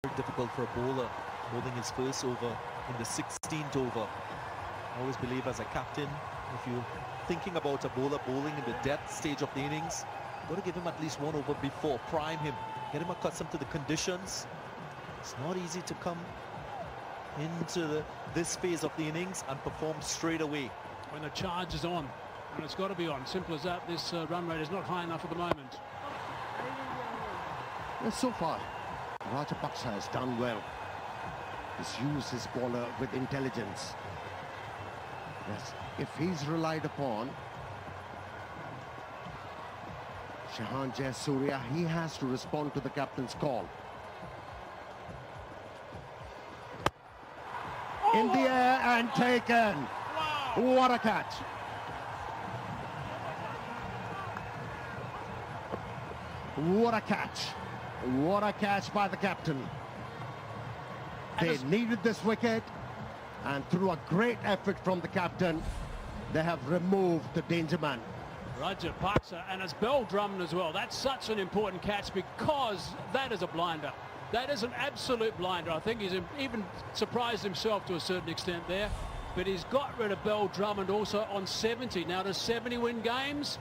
Very difficult for a bowler bowling his first over in the 16th over. I always believe as a captain, if you're thinking about a bowler bowling in the death stage of the innings, you've got to give him at least one over before, prime him, get him accustomed to the conditions. It's not easy to come into this phase of the innings and perform straight away. When the charge is on, and it's got to be on, simple as that. This run rate is not high enough at the moment. Well, so far, Rajapaksa has done well. He's used his bowler with intelligence. Yes, if he's relied upon Shahan Jayasuriya, he has to respond to the captain's call. In the air and taken. Wow. What a catch. What a catch. What a catch by the captain. They needed this wicket, and through a great effort from the captain, they have removed the danger man. Rajapaksa, and it's bell drummed as well. That's such an important catch because that is a blinder. That is an absolute blinder. I think he's even surprised himself to a certain extent there. But he's got rid of Bell Drummond also on 70. Now, does 70 win games?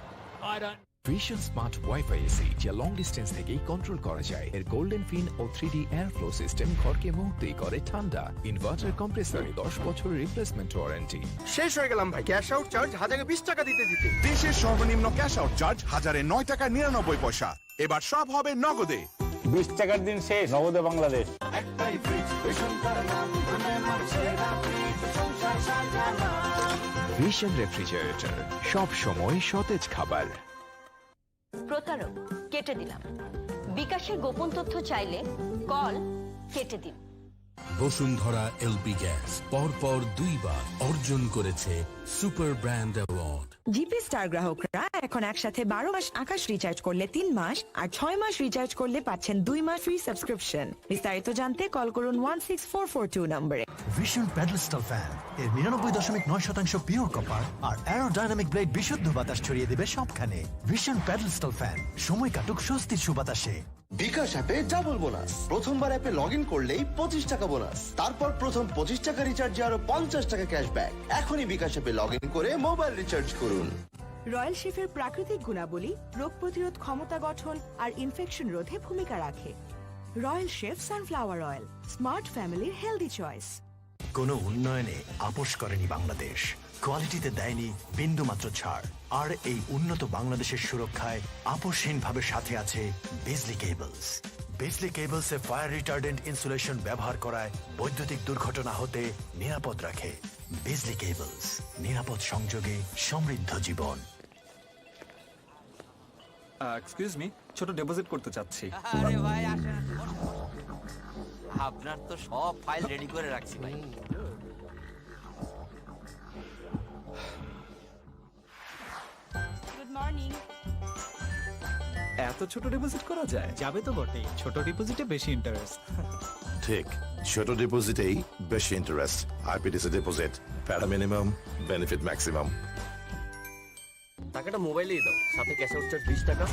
I don't. Vision Smart Wi-Fi AC যা long distance থেকেই control করা যায়। এর golden ফিন ও 3D air flow system ঘরকে মুহূর্তেই করে ঠান্ডা। Inverter কম্প্রেসরে 10 বছরের রিপ্লেসমেন্ট ওয়ারেন্টি। শেষ হয়ে গেলাম ভাই, ক্যাশ আউট চার্জ 1020 টাকা দিতে। দেশের সর্বনিম্ন ক্যাশ আউট চার্জ 1009 টাকা 99 পয়সা। এবার সব হবে নগদে। 20 টাকার দিন শেষ, নগদে বাংলাদেশ। ভিশন রেফ্রিজারেটর, সব সময় সতেজ খাবার। প্রতারক কেটে দিলাম। বিকাশের গোপন তথ্য চাইলে কল কেটে দিন। বসুন্ধরা এলপি গ্যাস পরপর 2 বার অর্জন করেছে super brand award. GP star গ্রাহকরা এখন একসাথে 12 মাস আকাশ রিচার্জ করলে 3 মাস আর 6 মাস রিচার্জ করলে পাচ্ছেন 2 মাস ফ্রি সাবস্ক্রিপশন। বিস্তারিত জানতে কল করুন 16442 নম্বরে। ভিশন প্যাডেলস্টল ফ্যান এর 99.9% পিওর কপার আর অ্যারোডাইনামিক ব্লেড বিশুদ্ধ বাতাস ছড়িয়ে দেবে সবখানে। ভিশন প্যাডেলস্টল ফ্যান, সময় কাটুক স্বস্তির সুবাতাসে। বিকাশ অ্যাপে ডাবল বোনাস। প্রথমবার অ্যাপে লগইন করলেই 25 টাকা বোনাস। তারপর প্রথম 25 টাকা রিচার্জে আরো 50 টাকা ক্যাশব্যাক। এখনই বিকাশ অ্যাপে লগইন করে মোবাইল রিচার্জ করুন। রয়্যাল শেফের প্রাকৃতিক গুণাবলী রোগ প্রতিরোধ ক্ষমতা গঠন আর ইনফেকশন রোধে ভূমিকা রাখে। Royal chef sunflower oil, smart ফ্যামিলির হেলদি চয়েস। কোনো উন্নয়নে আপোষ করেনি বাংলাদেশ, কোয়ালিটিতে দেয়নি বিন্দুমাত্র ছাড়। আর এই উন্নত বাংলাদেশের সুরক্ষায় আপোষহীনভাবে সাথে আছে বিজলি কেবলস। বিজলি কেবলসে ফায়ার রিটার্ডেন্ট ইনসুলেশন ব্যবহার করায় বৈদ্যুতিক দুর্ঘটনা হতে নিরাপদ রাখে। বিজলি কেবলস, নিরাপদ সংযোগে সমৃদ্ধ জীবন। এক্সকিউজ মি, ছোট ডিপোজিট করতে চাচ্ছি। আরে ভাই আসেন, আপনার তো সব ফাইল রেডি করে রাখছি ভাই। Good morning. এত ছোট ডিপোজিট করা যায়? যাবে তো বটেই, ছোট ডিপোজিটে বেশি ইন্টারেস্ট। ঠিক, ছোট ডিপোজিটেই বেশি ইন্টারেস্ট। আইপিডিসি ডিপোজিট, প্যারা মিনিমাম, বেনিফিট ম্যাক্সিমাম। টাকাটা মোবাইলেই দাও, সাথে ক্যাশ আউট চার্জ 20 টাকা।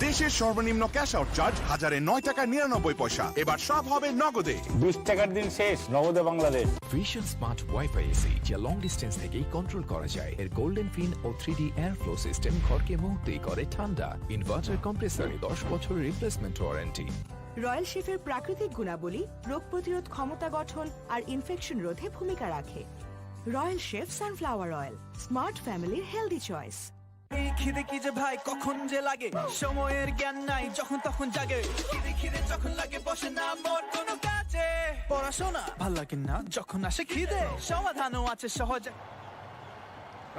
দেশের সর্বনিম্ন ক্যাশ আউট চার্জ 1009 টাকা 99 পয়সা। এবার সব হবে নগদে। 20 টাকার দিন শেষ, নগদে Bangladesh. Vision smart wifi AC যা লং ডিস্টেন্স থেকেই কন্ট্রোল করা যায়। এর গোল্ডেন ফিন ও 3D এয়ার ফ্লো সিস্টেম ঘরকে মুহূর্তেই করে ঠান্ডা। ইনভার্টার কম্প্রেসরে 10 বছরের রিপ্লেসমেন্ট ওয়ারেন্টি। রয়্যাল শেফের প্রাকৃতিক গুণাবলী রোগ প্রতিরোধ ক্ষমতা গঠন আর ইনফেকশন রোধে ভূমিকা রাখে। Royal chef sunflower oil, smart ফ্যামিলির হেলদি চয়েস। এই খিদে কি যে ভাই কখন যে লাগে, সময়ের জ্ঞান নাই যখন তখন জাগে। খিদে খিদে যখন লাগে বসে না মোর কোনো কাজে। পড়াশোনা ভাল লাগে না যখন আসে খিদে, সমাধানও আছে সহজে।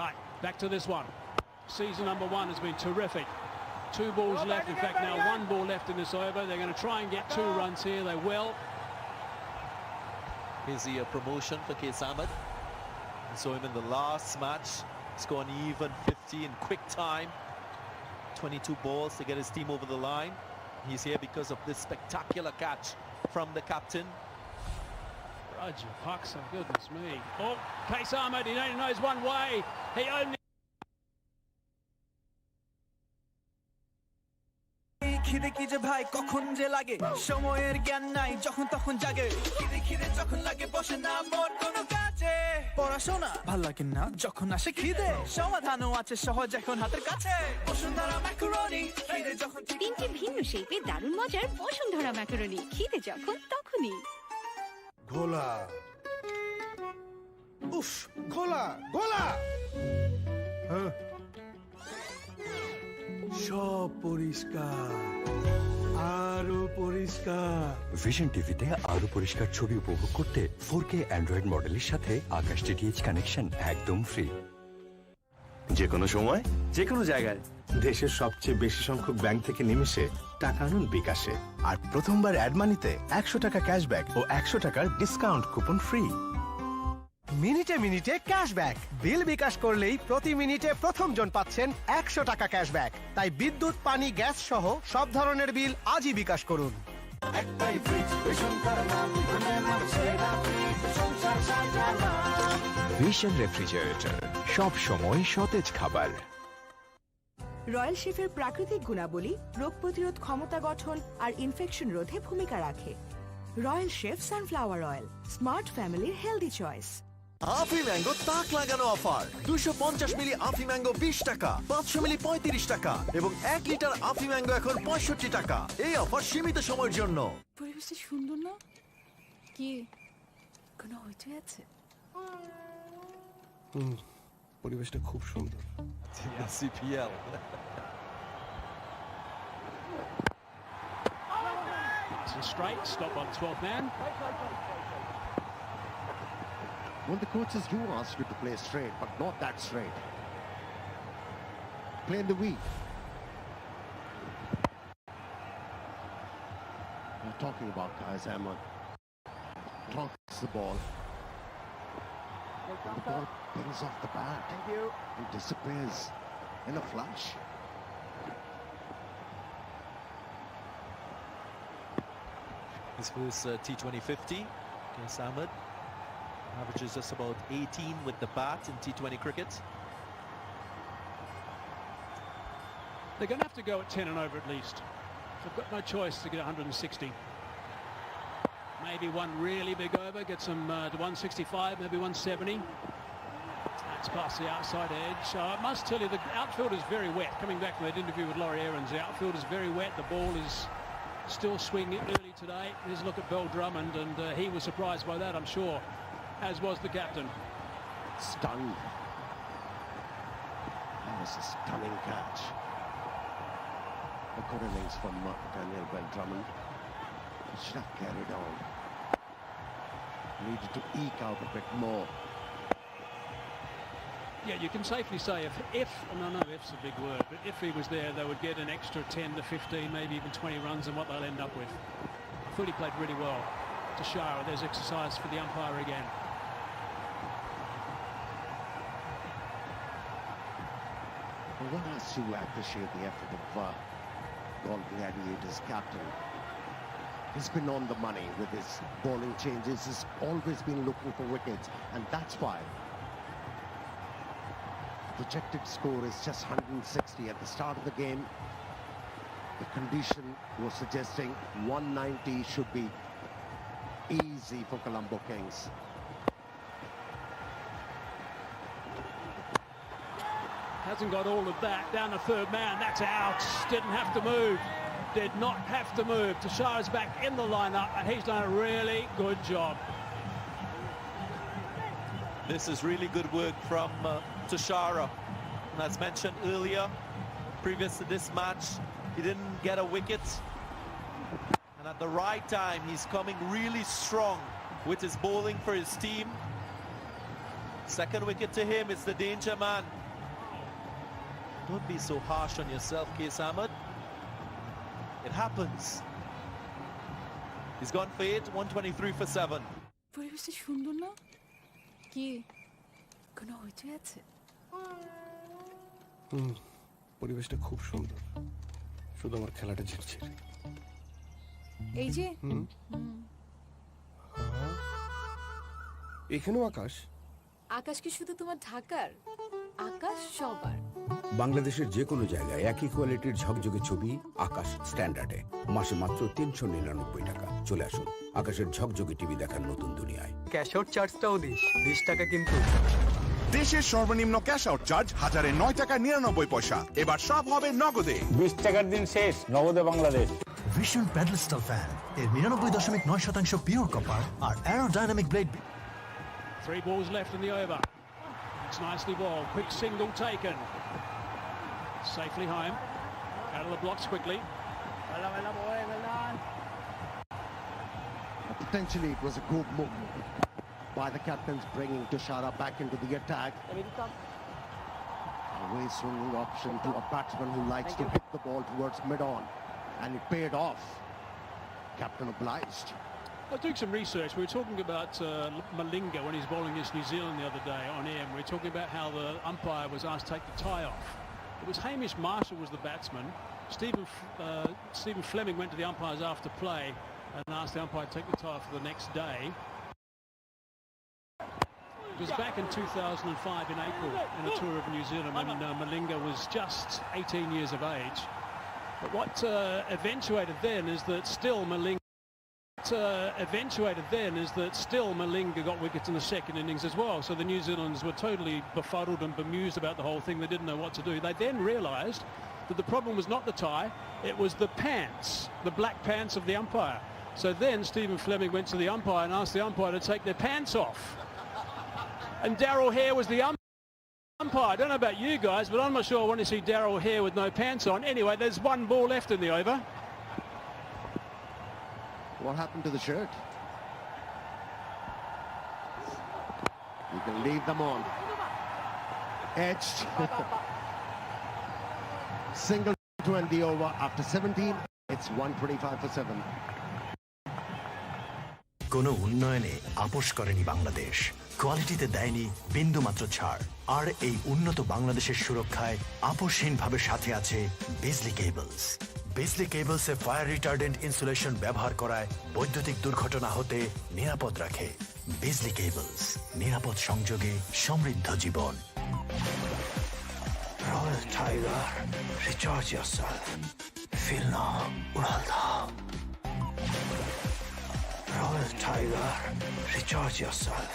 Right, back to this one. Season number 1 has been terrific. 2 balls left. In fact, now 1 ball left in this over. They're going to try and get 2 runs here. They will. Here's the promotion for Case Ahmed. We saw him in the last match. Score an even 50 in quick time. 22 balls to get his team over the line. He's here because of this spectacular catch from the captain. Rajapaksa, goodness me. Oh, Case Ahmed, he only knows one way. He only... খিদে কি যে ভাই কখন যে লাগে সময়ের জ্ঞান নাই যখন তখন জাগে খিদে খিদে যখন লাগে বসে না মোর কোনো কাজে পড়াশোনা ভাল লাগে না যখন আসে খিদে সমাধানও আছে সহজ এখন হাতের কাছে বসুন্ধরা ম্যাকারনি খিদে যখন তিনটি ভিন্ন শেপে দারুণ মজার বসুন্ধরা ম্যাকারনি খিদে যখন তখনই ঘোলা উফ ঘোলা ঘোলা সব পরিষ্কার আরো পরিষ্কার ভিশন টিভিতে আরো পরিষ্কার ছবি উপভোগ করতে 4K অ্যান্ড্রয়েড মডেলের সাথে আকাশ ডিটিএইচ কানেকশন একদম ফ্রি। যে কোনো সময় যে কোনো জায়গায় দেশের সবচেয়ে বেশি সংখ্যক ব্যাংক থেকে নিমেষে টাকা আনুন বিকাশে আর প্রথমবার অ্যাড মানিতে 100 টাকা ক্যাশব্যাক ও 100 টাকার ডিসকাউন্ট কুপন ফ্রি। মিনিটে মিনিটে ক্যাশব্যাক বিল বিকাশ করলেই প্রতি মিনিটে প্রথম জন পাচ্ছেন 100 টাকা ক্যাশব্যাক। তাই বিদ্যুৎ পানি গ্যাস সহ সব ধরনের বিল আজই বিকাশ করুন। একটাই ফ্রিজ বসুন্ধরা নাম মানে আমার সেরা ফ্রিজ সংসার সাজানো ভিশন রেফ্রিজারেটর, সব সময় সতেজ খাবার। রয়্যাল শেফের প্রাকৃতিক গুণাবলী রোগ প্রতিরোধ ক্ষমতা গঠন আর ইনফেকশন রোধে ভূমিকা রাখে। Royal chef sunflower oil, smart ফ্যামিলির হেলদি চয়েস। আফি ম্যাঙ্গো তাক লাগানো অফার 250 মিলি আফি ম্যাঙ্গো 20 টাকা, 500 মিলি 35 টাকা এবং 1 লিটার আফি ম্যাঙ্গো এখন 65 টাকা। এই অফার সীমিত সময়ের জন্য। পরিবেশটা সুন্দর না? কি কোনো হইচই আছে? পরিবেশটা খুব সুন্দর। CPL. It's a straight stop on 12th man. Well, the coaches do ask you to play straight, but not that straight. Play in the weak. We're talking about Kais Ahmed. Trunks the ball. And the ball pings off the bat. Thank you. And disappears in a flash. His first T20 50 against Ahmed. Averages just about 18 with the bat in T20 cricket. They're going to have to go at 10 and over at least. They've got no choice to get 160. Maybe one really big over, gets them to 165, maybe 170. That's past the outside edge. I must tell you, the outfield is very wet. Coming back from that interview with Laurie Aarons, the outfield is very wet. The ball is still swinging early today. Here's a look at Bell Drummond, and he was surprised by that, I'm sure, as was the captain. Stunned. That was a stunning catch. A good innings from Daniel Bell Drummond. He should have carried on. Needed to eke out a bit more. Yeah, you can safely say if no, if's a big word, but if he was there, they would get an extra 10 to 15, maybe even 20 runs and what they'll end up with. I thought he played really well. To Shara, there's exercise for the umpire again. Well, one has to appreciate the effort of Galle Gladiators captain. He's been on the money with his bowling changes. He's always been looking for wickets, and that's why the projected score is just 160 at the start of the game. The condition was suggesting 190 should be easy for Colombo Kings. Hasn't got all of that. Down the third man, that's out. Didn't have to move. Did not have to move. Tushara's back in the lineup, and he's done a really good job. This is really good work from Tushara. And as mentioned earlier, previous to this match, he didn't get a wicket. And at the right time, he's coming really strong with his bowling for his team. Second wicket to him is the danger man. Don't be so harsh on yourself, Kais Ahmed. It happens. He's gone for 8, 123 for 7. পরিবেশটা সুন্দর না? কি কোনো হইচই আছে? পরিবেশটা খুব সুন্দর, শুধু আমার খেলাটা ঝিরঝির। এই যে এখানেও আকাশ। আকাশ কি শুধু তোমার ঢাকার? আকাশ সবার। বাংলাদেশের যে কোনো জায়গায় একই কোয়ালিটির ঝকঝকে ছবি আকাশ স্ট্যান্ডার্ডে মাসে মাত্র 399 টাকা। চলে আসুন আকাশের ঝকঝকে টিভি দেখার নতুন দুনিয়ায়। ক্যাশ আউট চার্জটাও দিস 20 টাকা কিন্তু। দেশের সর্বনিম্ন ক্যাশ আউট চার্জ 1009 টাকা 99 পয়সা। এবার সব হবে নগদে। 20 টাকার দিন শেষ, নগদে বাংলাদেশ। ভিশন প্যাডেলস্টাল ফ্যান এর 99.9% pure copper R aerodynamic blade. 3 balls left in the over. It's nicely balled. Quick single taken. Safely home. Out of the blocks quickly. Potentially it was a good move by the captains, bringing Tushara back into the attack. A way swinging option to a batsman who likes to hit the ball towards mid-on, and it paid off. Captain obliged. I was doing some research. We were talking about Malinga when he's bowling against New Zealand the other day on air. And we were talking about how the umpire was asked to take the tie off. It was Hamish Marshall was the batsman. Stephen Fleming went to the umpires after play and asked the umpire to take the tie off for the next day. It was back in 2005 in April in a tour of New Zealand when Malinga was just 18 years of age. But what eventuated then is that still Malinga got wickets in the second innings as well. So the New Zealanders were totally befuddled and bemused about the whole thing. They didn't know what to do. They then realised that the problem was not the tie, it was the pants, the black pants of the umpire. So then Stephen Fleming went to the umpire and asked the umpire to take their pants off. And Darryl Hare was the umpire. I don't know about you guys, but I'm not sure I want to see Darryl Hare with no pants on. Anyway, there's 1 ball left in the over. What happened to the shirt? You can leave them on. Edged. Single to end the over after 17. It's 125 for 7. কোনো উন্নয়নে আপোষ করেনি বাংলাদেশ, কোয়ালিটিতে দেয়নি বিন্দুমাত্র ছাড়। আর এই উন্নত বাংলাদেশের সুরক্ষায় আপোষহীনভাবে সাথে আছে বিজলি কেবলস। বিজলি কেবলসে ফায়ার রিটার্ডেন্ট ইনসুলেশন ব্যবহার করায় বৈদ্যুতিক দুর্ঘটনা হতে নিরাপদ রাখে। বিজলি কেবলস, নিরাপদ সংযোগে সমৃদ্ধ জীবন। Royal tiger, recharge yourself. Feel now, উড়াল দাও। Royal Tiger, recharge yourself.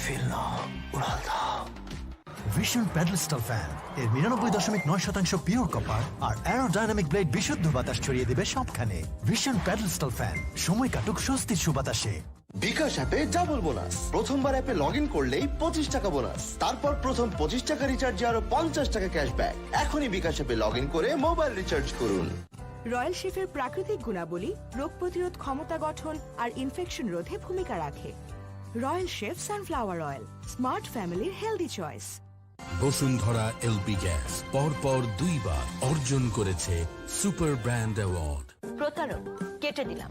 Feel now, উড়াল দাও। ভিশন প্যাডেলস্টাল ফ্যান এর 99.9% পিওর কপার আর অ্যারোডাইনামিক ব্লেড বিশুদ্ধ বাতাস ছড়িয়ে দেবে সবখানে। ভিশন প্যাডেলস্টাল ফ্যান, সময় কাটুক স্বস্তির সুবাতাসে। বিকাশ অ্যাপে ডাবল বোনাস। প্রথমবার অ্যাপে লগ ইন করলেই 25 টাকা বোনাস। তারপর প্রথম 25 টাকা রিচার্জে আরো 50 টাকা ক্যাশব্যাক। এখনই বিকাশ অ্যাপে লগ ইন করে মোবাইল রিচার্জ করুন। রয়্যাল শেফের প্রাকৃতিক গুণাবলী রোগ প্রতিরোধ ক্ষমতা গঠন আর ইনফেকশন রোধে ভূমিকা রাখে। Royal chef sunflower oil, smart ফ্যামিলির healthy choice. Bashundhara LP gas পরপর 2 বার অর্জন করেছে সুপার ব্র্যান্ড অ্যাওয়ার্ড। প্রতারক কেটে দিলাম।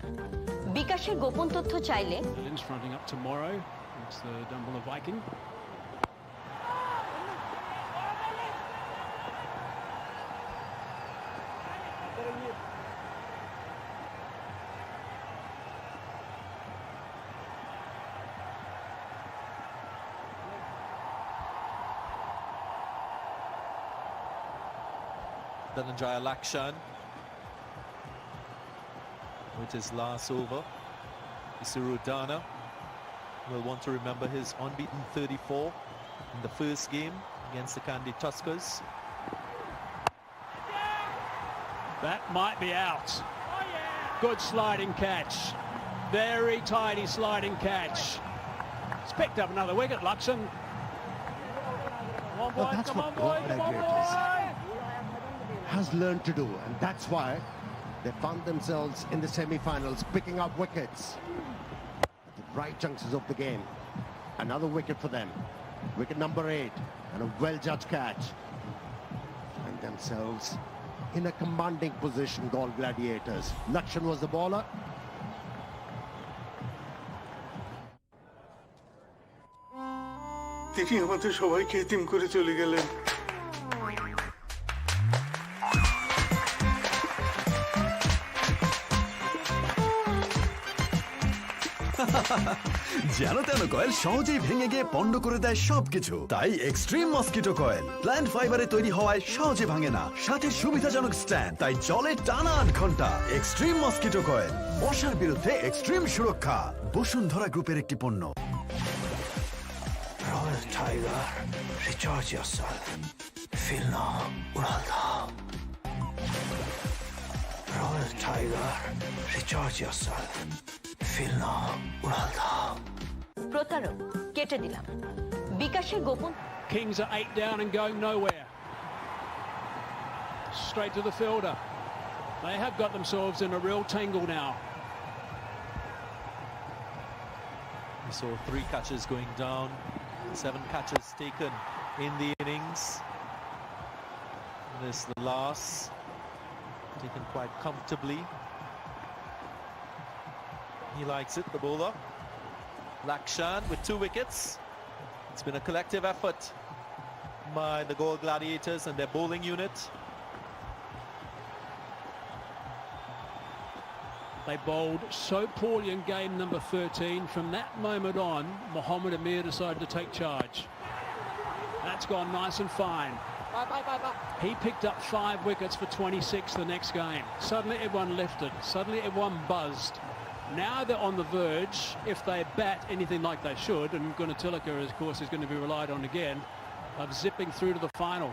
বিকাশের গোপন তথ্য চাইলে fronting up tomorrow. It's the Dumbledore Viking. Dhananjaya Lakshan with his last over. Surudana will want to remember his unbeaten 34 in the first game against the Kandy Tuskers. That might be out. Good sliding catch. Very tidy sliding catch. He's picked up another wicket, Lakshan. Come on, boy, that's come what on, boy, Galle come on, Gladiators boy. has learned to do, and that's why they found themselves in the semi-finals picking up wickets at the right junctures of the game. Another wicket for them, wicket number 8, and a well-judged catch. Find themselves in a commanding position, Galle Gladiators. Lakshan was the bowler. তিনি আমাদের সবাইকে এতিম করে চলে গেলেন। যেন তেন coil সহজেই ভেঙে গিয়ে পণ্ড করে দেয় সবকিছু। তাই এক্সট্রিম মসকিটো কয়েল প্ল্যান্ট ফাইবারে তৈরি হওয়ায় সহজে ভাঙে না, সাথে সুবিধাজনক স্ট্যান্ড, তাই জলে টানা 8 ঘন্টা। এক্সট্রিম মসকিটো কয়েল, মশার বিরুদ্ধে এক্সট্রিম সুরক্ষা। বসুন্ধরা গ্রুপের একটি পণ্য। Royal Tiger, recharge yourself. Feel now, Uralda. Royal Tiger, recharge yourself. Feel now, Uralda. প্রতারক কেটে দিলাম। বিকাশের গোপন Kings are 8 down and going nowhere. Straight to the fielder. They have got themselves in a real tangle now. We saw 3 catches going down, 7 catches taken in the innings. This the last, taken quite comfortably. He likes it, the bowler. Lakshan with 2 wickets. It's been a collective effort by the Galle Gladiators and their bowling unit. They bowled so poorly in game number 13. From that moment on, Mohammad Amir decided to take charge. That's gone nice and fine. He picked up 5 wickets for 26 the next game. Suddenly everyone lifted. Suddenly everyone buzzed. Now they're on the verge, if they bat anything like they should, and Gunatilaka, of course, is going to be relied on again, of zipping through to the final.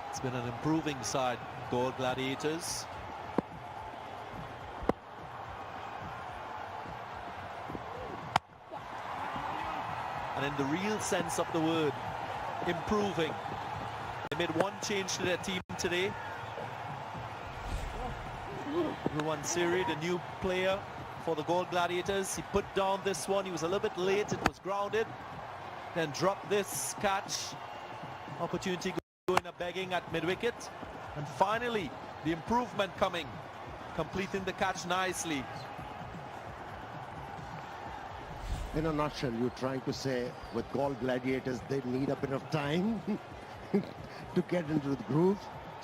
It's been an improving side, Galle Gladiators. And in the real sense of the word, improving. They made one change to their team today. Ruwan Siri, the new player for the Galle Gladiators. He put down this one. He was a little bit late. It was grounded. Then dropped this catch. Opportunity going a begging at mid-wicket. And finally, the improvement coming. Completing the catch nicely. In a nutshell, you're trying to say with Galle Gladiators, they need a bit of time to get into the groove.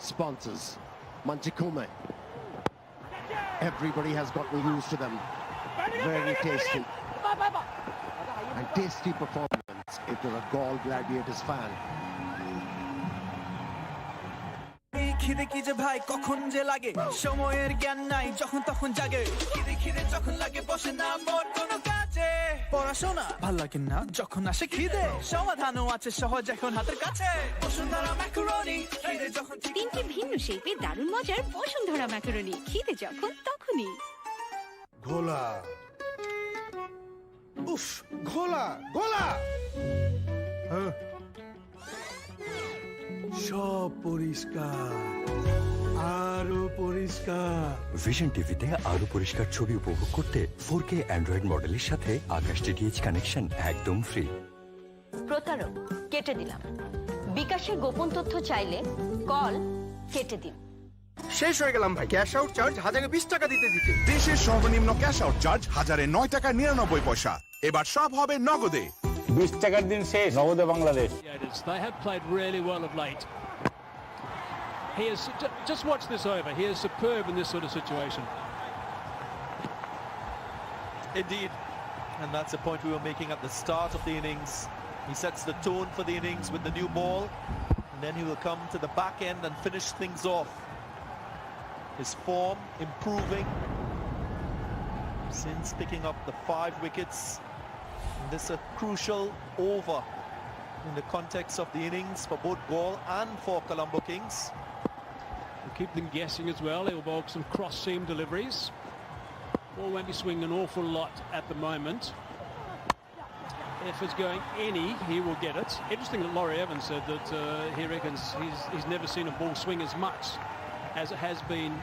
Sponsors, Manchikume. Everybody has gotten used to them. Very tasty. And tasty performance if you're a Galle Gladiators fan. খিদে কি যে ভাই কখন যে লাগে সময়ের জ্ঞান নাই যখন তখন জাগে খিদে খিদে যখন লাগে বসে না মোর কোনো কাজে পড়াশোনা ভাল লাগে না যখন আসে খিদে সমাধানও আছে সহজ এখন হাতের কাছে বসুন্ধরা ম্যাকারনি খিদে যখন 3টি ভিন্ন শেপে দারুণ মজার বসুন্ধরা ম্যাকারনি খিদে যখন তখনই ঘোলা উফ ঘোলা ঘোলা সব পরিষ্কার আরো পরিষ্কার ভিশন টিভিতে আরো পরিষ্কার ছবি উপভোগ করতে 4K অ্যান্ড্রয়েড মডেলের সাথে আকাশ ডিটিএইচ কানেকশন একদম ফ্রি। প্রতারক কেটে দিলাম। বিকাশের গোপন তথ্য চাইলে কল কেটে দিন। শেষ হয়ে গেলাম ভাই, ক্যাশ আউট চার্জ 1020 টাকা দিতে দিতে। দেশের সর্বনিম্ন ক্যাশ আউট চার্জ 1009 টাকা 99 পয়সা। এবার সব হবে নগদে। 20 টাকার দিন শেষ, নগদে Bangladesh. They have played really well of late. He is just watch this over. He is superb in this sort of situation. Indeed, and that's the point we were making at the start of the innings. He sets the tone for the innings with the new ball, and then he will come to the back end and finish things off. His form improving since picking up the 5 wickets. And this is a crucial over in the context of the innings for both Galle and for Colombo Kings. We'll keep them guessing as well. He'll bowl some cross-seam deliveries. Ball won't be swinging an awful lot at the moment. If it's going any, he will get it. Interesting that Laurie Evans said that he reckons he's never seen a ball swing as much as it has been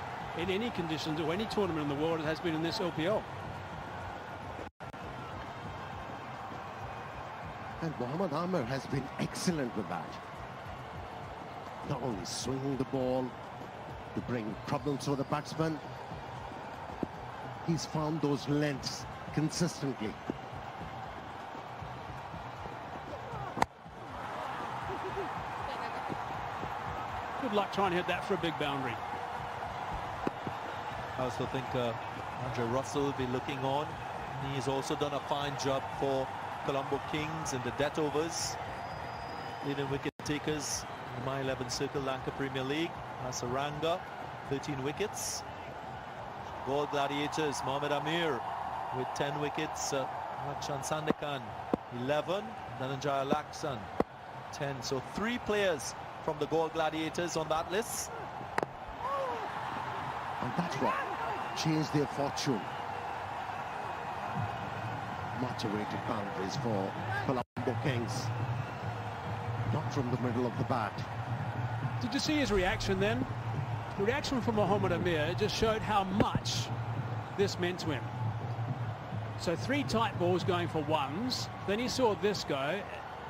in any conditions or any tournament in the world. It has been in this LPL. And Mohammad Amir has been excellent with that. Not only swinging the ball to bring problems for the batsman, he's found those lengths consistently. good luck trying to hit that for a big boundary. I also think Andre Russell will be looking on. He's also done a fine job for Colombo Kings in the death overs. Leading wicket takers in the My 11 Circle Lanka Premier League. Asaranga, 13 wickets. Galle Gladiators, Mohammad Amir with 10 wickets. Rachan Sandakan, 11. Dhananjaya Laksan, 10. So 3 players from the Galle Gladiators on that list. And that's what changed their fortune. Much awaited boundaries for Colombo Kings. Not from the middle of the bat. Did you see his reaction then? The reaction from Mohammad Amir just showed how much this meant to him. So 3 tight balls going for ones. Then he saw this go.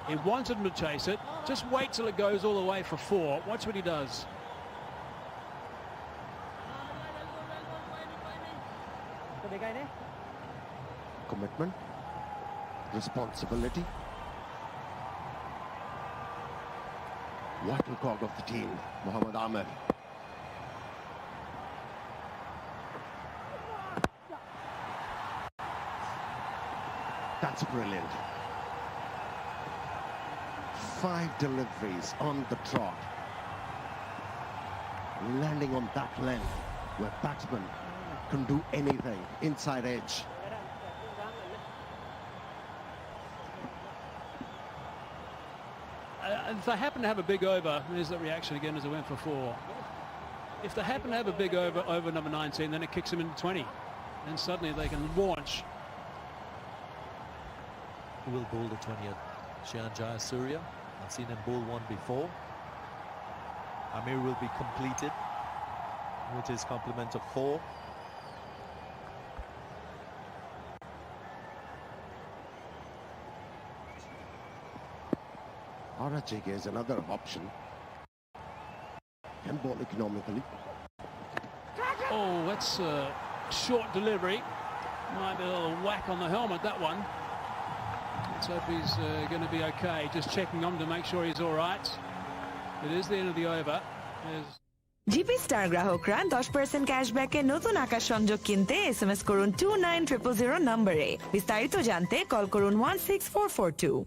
He wanted him to chase it. Just wait till it goes all the way for 4. Watch what he does. Commitment, responsibility. Vital cog of the team, Mohammad Amir. That's brilliant. 5 deliveries on the trot. Landing on that length where batsmen can do anything inside edge. If they happen to have a big over, there's the reaction again as it went for 4. If they happen to have a big over number 19, then it kicks them into 20. And suddenly they can launch. Who will bowl the 20th? Shian Jayasuriya. I've seen him bowl one before. Amir will be completed with his complement of 4. Arachege is another option. Can bowl economically. Oh, that's a short delivery. Might be a little whack on the helmet, that one. Let's hope he's going to be okay. Just checking on to make sure he's all right. It is the end of the over. GP star গ্রাহকরা 10% ক্যাশব্যাকে নতুন আকাশ সংযোগ কিনতে SMS করুন 29000 নম্বরে। বিস্তারিত জানতে call করুন 16442।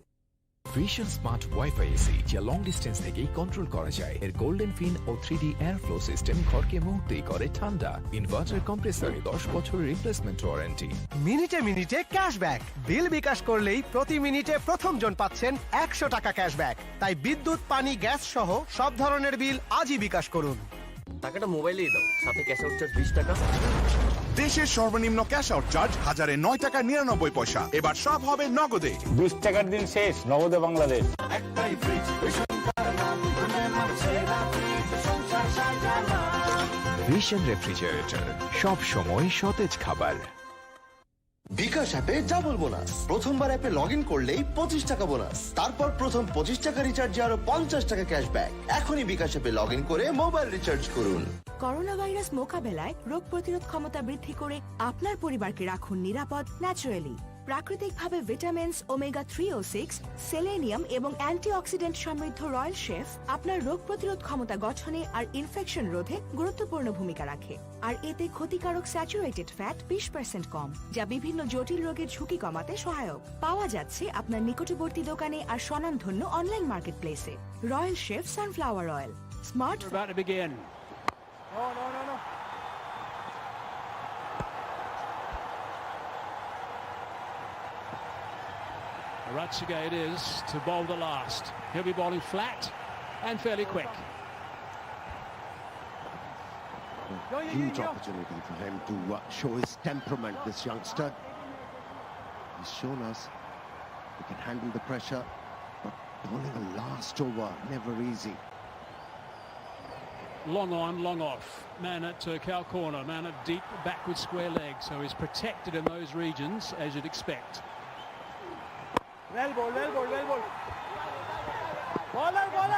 Vision smart wifi AC যা লং ডিস্টেন্স থেকেই কন্ট্রোল করা যায়। এর গোল্ডেন ফিন ও 3D এয়ার ফ্লো সিস্টেম ঘরকে মুহূর্তেই করে ঠান্ডা। ইনভার্টার কম্প্রেসরে 10 বছরের রিপ্লেসমেন্ট ওয়ারেন্টি। মিনিটে মিনিটে ক্যাশব্যাক। বিল বিকাশ করলেই প্রতি মিনিটে প্রথম জন পাচ্ছেন 100 টাকা ক্যাশব্যাক। তাই বিদ্যুৎ, পানি, গ্যাস সহ সব ধরনের বিল আজই বিকাশ করুন। টাকাটা মোবাইলেই দাও, সাথে ক্যাশ আউট চার্জ 20 টাকা। দেশের সর্বনিম্ন ক্যাশ আউট চার্জ 1009 টাকা 99 পয়সা। এবার সব হবে নগদে। 20 টাকার দিন শেষ, নগদে বাংলাদেশ। একটাই ফ্রিজ, ভীষণকার নাম, মনে মানছে না ফ্রিজ, সংসার সাজানা। ভিশন রেফ্রিজারেটর, সব সময় সতেজ খাবার। বিকাশ অ্যাপে ডাবল বোনাস। প্রথমবার অ্যাপে লগ ইন করলেই 25 টাকা বোনাস। তারপর প্রথম 25 টাকা রিচার্জে আরো 50 টাকা ক্যাশব্যাক। এখনই বিকাশ অ্যাপে লগ ইন করে মোবাইল রিচার্জ করুন। করোনা ভাইরাস মোকাবেলায় রোগ প্রতিরোধ ক্ষমতা বৃদ্ধি করে আপনার পরিবারকে রাখুন নিরাপদ ন্যাচারালি। প্রাকৃতিকভাবে ভিটামিনস, ওমেগা 3 ও 6, সেলেনিয়াম এবং অ্যান্টিঅক্সিডেন্ট সমৃদ্ধ রয়্যাল শেফ আপনার রোগ প্রতিরোধ ক্ষমতা গঠনে আর ইনফেকশন রোধে গুরুত্বপূর্ণ ভূমিকা রাখে। আর এতে ক্ষতিকারক স্যাচুরেটেড ফ্যাট 20% কম, যা বিভিন্ন জটিল রোগের ঝুঁকি কমাতে সহায়ক। পাওয়া যাচ্ছে আপনার নিকটবর্তী দোকানে আর স্বনামধন্য অনলাইন মার্কেট প্লেসে। Royal chef sunflower oil, smart. No. Ratchige it is to bowl the last. He'll be bowling flat and fairly quick. A huge opportunity for him to show his temperament, this youngster. He's shown us he can handle the pressure, but bowling a last over, never easy. Long on, long off. Man at cow corner, man at deep backward square leg, so he's protected in those regions as you'd expect. Well ball.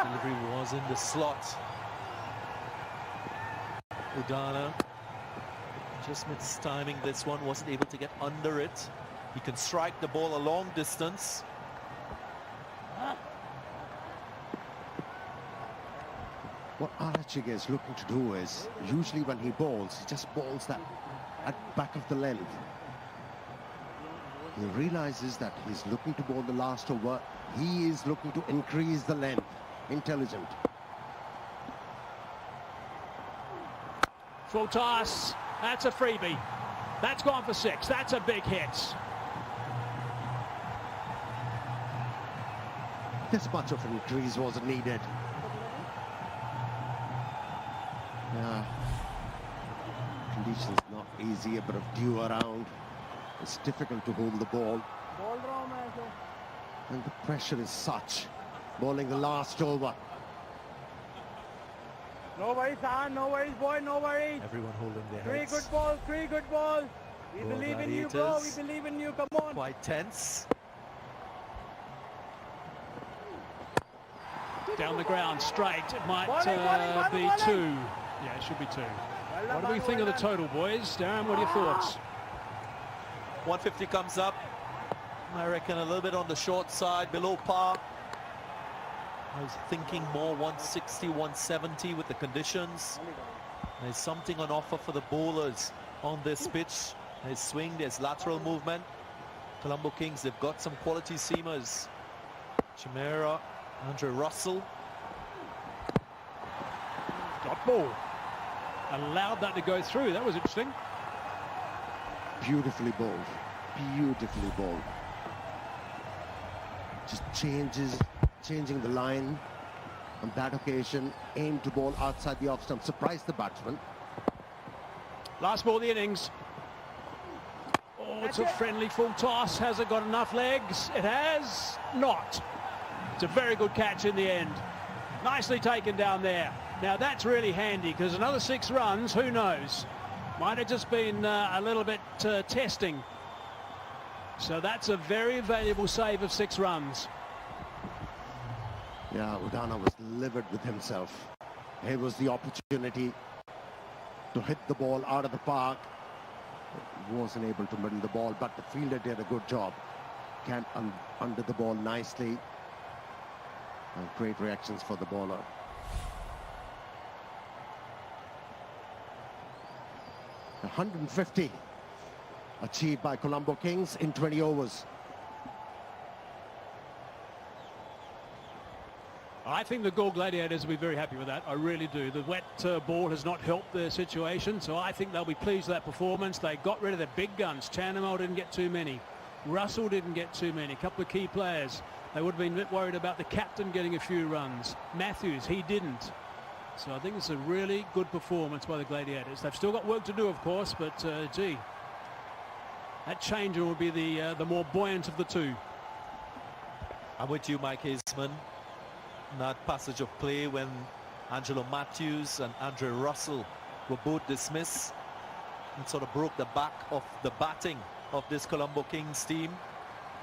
Delivery was in the slot. Udana just mistiming this one, wasn't able to get under it. He can strike the ball a long distance. What Arachig is looking to do is, usually when he bowls, he just bowls that at back of the length. He realizes that he's looking to bowl the last over. He is looking to increase the length. Intelligent. Full toss. That's a freebie. That's gone for 6. That's a big hit. This much of an increase wasn't needed. Yeah. Conditions not easy, a bit of dew around. It's difficult to hold the ball. And the pressure is such. Bowling the last over. No worries, son. No worries, boy. No worries. Everyone holding their Three heads. good balls. 3 good balls. We Galle believe in you, bro. We Gladiators. believe in you. Come on. Quite tense. Down the ground, straight. It might be 2. Yeah, it should be 2. What do we think of the total, boys? Darren, what are your thoughts? 150 comes up. I reckon a little bit on the short side, below par. I was thinking more 160, 170 with the conditions. There's something on offer for the bowlers on this pitch. There's swing, there's lateral movement. Colombo Kings, they've got some quality seamers. Chimera, Andre Russell. Dot ball. Allowed that to go through. That was interesting. Beautifully bowled. Beautifully bowled. Just changing the line on that occasion. Aimed to bowl outside the off stump. Surprised the batsman. Last ball of the innings. Oh, it's a friendly full toss. Has it got enough legs? It has not. It's a very good catch in the end. Nicely taken down there. Now that's really handy because another 6 runs, who knows? Might have just been a little bit testing. So that's a very valuable save of 6 runs. Yeah, Udana was livid with himself. Here was the opportunity to hit the ball out of the park. Wasn't able to middle the ball, but the fielder did a good job. Camped under the ball nicely. And great reactions for the bowler. The 150 achieved by Colombo Kings in 20 overs. I think the Galle Gladiators will be very happy with that. I really do. The wet ball has not helped their situation, so I think they'll be pleased with that performance. They got rid of their big guns. Chanamal didn't get too many. Russell didn't get too many. A couple of key players. They would have been a bit worried about the captain getting a few runs. Matthews, he didn't. So I think it's a really good performance by the Gladiators. They've still got work to do, of course, but gee, that changer will be the more buoyant of the two. I'm with you, Mike Haseman. That passage of play when Angelo Matthews and Andre Russell were both dismissed, and sort of broke the back of the batting of this Colombo Kings team.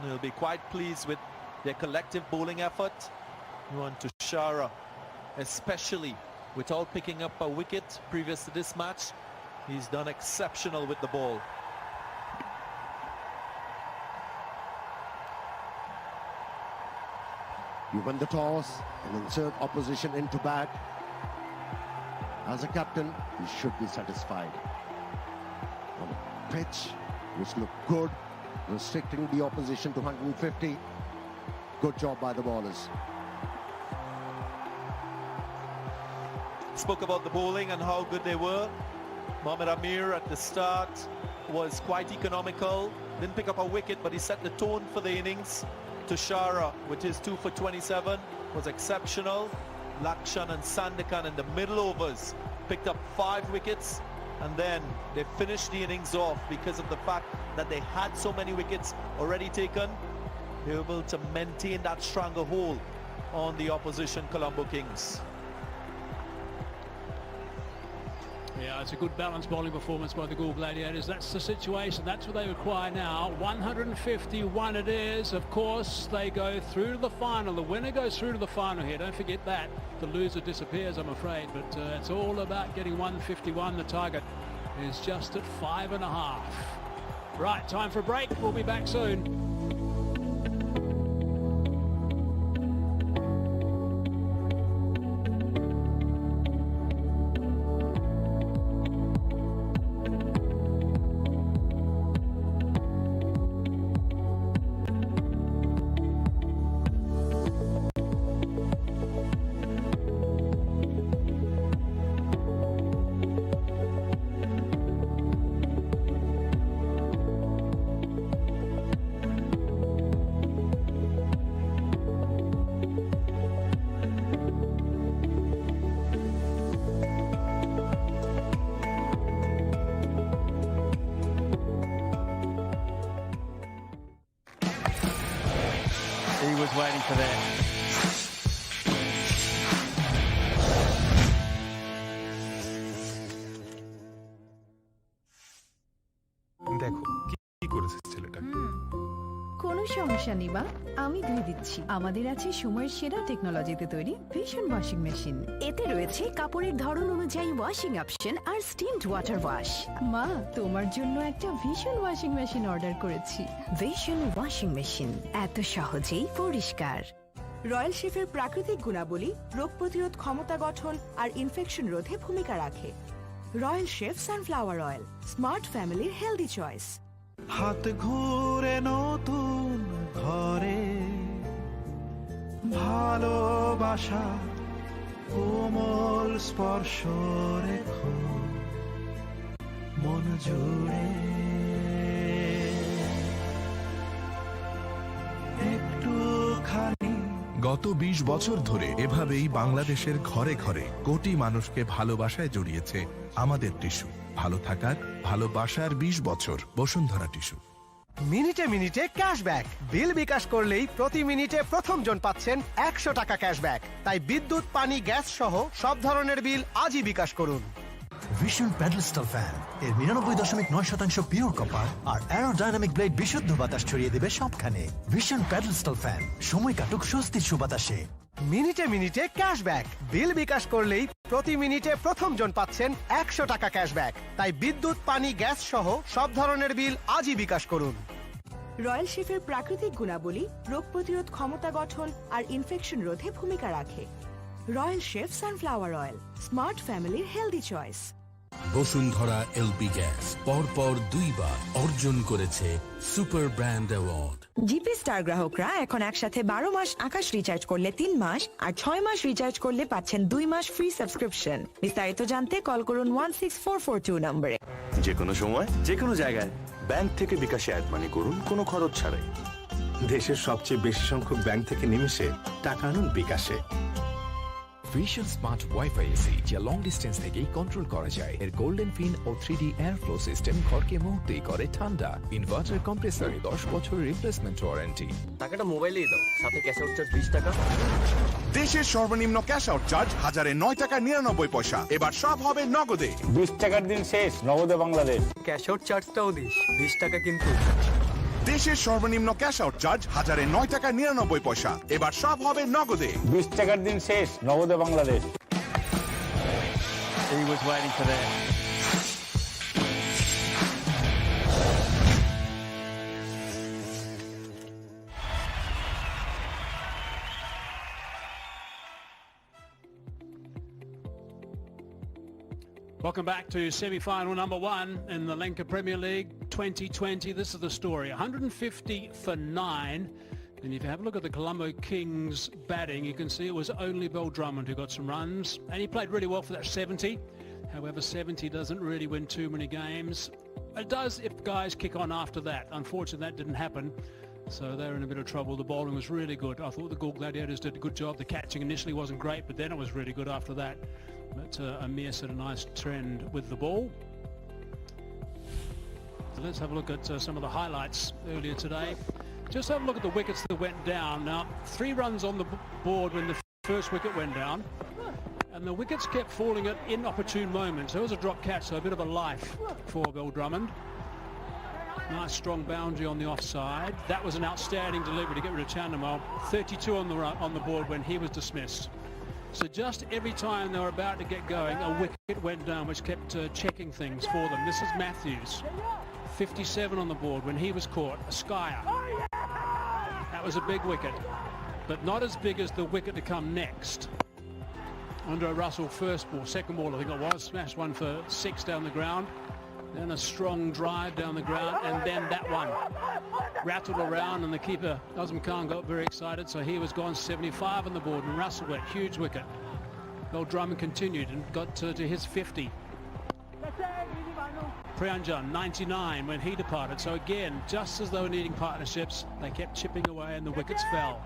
And they'll be quite pleased with their collective bowling effort. You want to Tushara, especially without picking up a wicket previous to this match. He's done exceptional with the ball. You win the toss and insert opposition into bat. As a captain, you should be satisfied. On a pitch which looked good, restricting the opposition to 150. Good job by the bowlers. Spoke about the bowling and how good they were. Mohamed Amir at the start was quite economical. Didn't pick up a wicket, but he set the tone for the innings. Tushara with his 2 for 27 was exceptional. Lakshan and Sandakan in the middle overs picked up 5 wickets, and then they finished the innings off because of the fact that they had so many wickets already taken. They were able to maintain that stranglehold on the opposition Colombo Kings. Yeah, it's a good balanced bowling performance by the Galle Gladiators. That's the situation. That's what they require now. 151 it is. Of course, they go through to the final. The winner goes through to the final here. Don't forget that. The loser disappears, I'm afraid. But it's all about getting 151. The target is just at 5.5. Right, time for a break. We'll be back soon. waiting for that. দেখো কি করেছে ছেলেটা। কোনো সমস্যা নেই বা আমি ধুয়ে দিচ্ছি। আমাদের আছে সময়ের সেরা টেকনোলজিতে তৈরি ভিশন ওয়াশিং মেশিন। এতে রয়েছে কাপড়ের ধরন অনুযায়ী ওয়াশিং অপশন আর স্টিমড ওয়াটার ওয়াশ। মা, তোমার জন্য একটা ভিশন ওয়াশিং মেশিন অর্ডার করেছি। ভিশন ওয়াশিং মেশিন, এত সহজেই পরিষ্কার। রয়্যাল শেফের প্রাকৃতিক গুণাবলী রোগ প্রতিরোধ ক্ষমতা গঠন আর ইনফেকশন রোধে ভূমিকা রাখে। Royal chef sunflower oil, smart ফ্যামিলির হেলদি চয়েস। হাত ঘুরে নতুন ঘরে ভালোবাসা কোমল স্পর্শ রেখো মন জুড়ে একটুখানি। গত 20 বছর ধরে এভাবেই বাংলাদেশের ঘরে ঘরে কোটি মানুষকে ভালোবাসায় জড়িয়েছে আমাদের টিস্যু। ভালো থাকার ভালোবাসার 20 বছর বসুন্ধরা টিস্যু। মিনিটে মিনিটে ক্যাশব্যাক। বিল বিকাশ করলেই প্রতি মিনিটে প্রথম জন পাচ্ছেন 100 টাকা ক্যাশব্যাক। তাই বিদ্যুৎ, পানি, গ্যাস সহ সব ধরনের বিল আজই বিকাশ করুন। ভিশন প্যাডেলস্টল ফ্যান এর 99.9% পিওর কপার আর অ্যারোডাইনামিক ব্লেড বিশুদ্ধ বাতাস ছড়িয়ে দেবে সবখানে। ভিশন প্যাডেলস্টল ফ্যান, সময় কাটুক স্বস্তির সুবাতাসে। মিনিটে মিনিটে ক্যাশব্যাক। বিল বিকাশ করলেই প্রতি মিনিটে প্রথম জন পাচ্ছেন 100 টাকা ক্যাশব্যাক। তাই বিদ্যুৎ, পানি, গ্যাস সহ সব ধরনের বিল আজই বিকাশ করুন। রয়্যাল শেফের প্রাকৃতিক গুণাবলী রোগ প্রতিরোধ ক্ষমতা গঠন আর ইনফেকশন রোধে ভূমিকা রাখে। Royal chef sunflower oil, smart ফ্যামিলির healthy choice. Bashundhara LP gas পরপর 2 বার অর্জন করেছে super brand award. GP star গ্রাহকরা এখন একসাথে 12 মাস আকাশ রিচার্জ করলে 3 মাস আর 6 মাস রিচার্জ করলে পাচ্ছেন 2 মাস ফ্রি সাবস্ক্রিপশন। বিস্তারিত জানতে কল করুন 16442 নম্বরে। যে কোনো সময় যে কোনো জায়গায় ব্যাংক থেকে বিকাশে অ্যাড মানি করুন কোনো খরচ ছাড়াই। দেশের সবচেয়ে বেশি সংখ্যক ব্যাংক থেকে নিমেষে টাকা আনুন বিকাশে। ভিশন স্মার্ট ওয়াইফাই এসি যা লং ডিস্টেন্স থেকেই কন্ট্রোল করা যায়। এর গোল্ডেন ফিন ও 3D এয়ার ফ্লো সিস্টেম ঘরকে মুহূর্তেই করে ঠান্ডা। ইনভার্টার কম্প্রেসরে 10 বছরের রিপ্লেসমেন্ট ওয়ারেন্টি। টাকাটা মোবাইলেই দাও, সাথে ক্যাশ আউট চার্জ 20 টাকা। দেশের সর্বনিম্ন ক্যাশ আউট চার্জ 1009 টাকা 99 পয়সা। এবার সব হবে নগদে। 20 টাকার দিন শেষ, নগদে বাংলাদেশ। ক্যাশ আউট চার্জটাও দিস, 20 টাকা কিন্তু। দেশের সর্বনিম্ন ক্যাশ আউট চার্জ 1009 টাকা 99 পয়সা। এবার সব হবে নগদে। 20 টাকার দিন শেষ, নগদে Bangladesh. He was waiting for that. Welcome back to semi-final number 1 in the Lenka Premier League 2020. This is the story. 150 for 9. And if you have a look at the Colombo Kings batting, you can see it was only Bill Drummond who got some runs. And he played really well for that 70. However, 70 doesn't really win too many games. It does if guys kick on after that. Unfortunately, that didn't happen. So they're in a bit of trouble. The bowling was really good. I thought the Galle Gladiators did a good job. The catching initially wasn't great, but then it was really good after that. But Amir set a nice trend with the ball. So let's have a look at some of the highlights earlier today. Just have a look at the wickets that went down. Now, 3 runs on the board when the first wicket went down. And the wickets kept falling at inopportune moments. There was a drop catch, so a bit of a life for Bill Drummond. Nice strong boundary on the offside. That was an outstanding delivery to get rid of Chandimal. 32 on the board when he was dismissed. So just every time they were about to get going, a wicket went down, which kept checking things for them. This is Matthews. 57 on the board when he was caught. Askaya. That was a big wicket, but not as big as the wicket to come next. Andre Russell first ball, second ball I think it was, smashed one for 6 down the ground. Then a strong drive down the ground, and then that one rattled around, and the keeper Azam Khan got very excited, so he was gone. 75 on the board, and Russell went huge wicket. Bill Drummond continued and got to his 50. Priyanjan 99 when he departed. So again, just as they were needing partnerships, they kept chipping away and the wickets fell.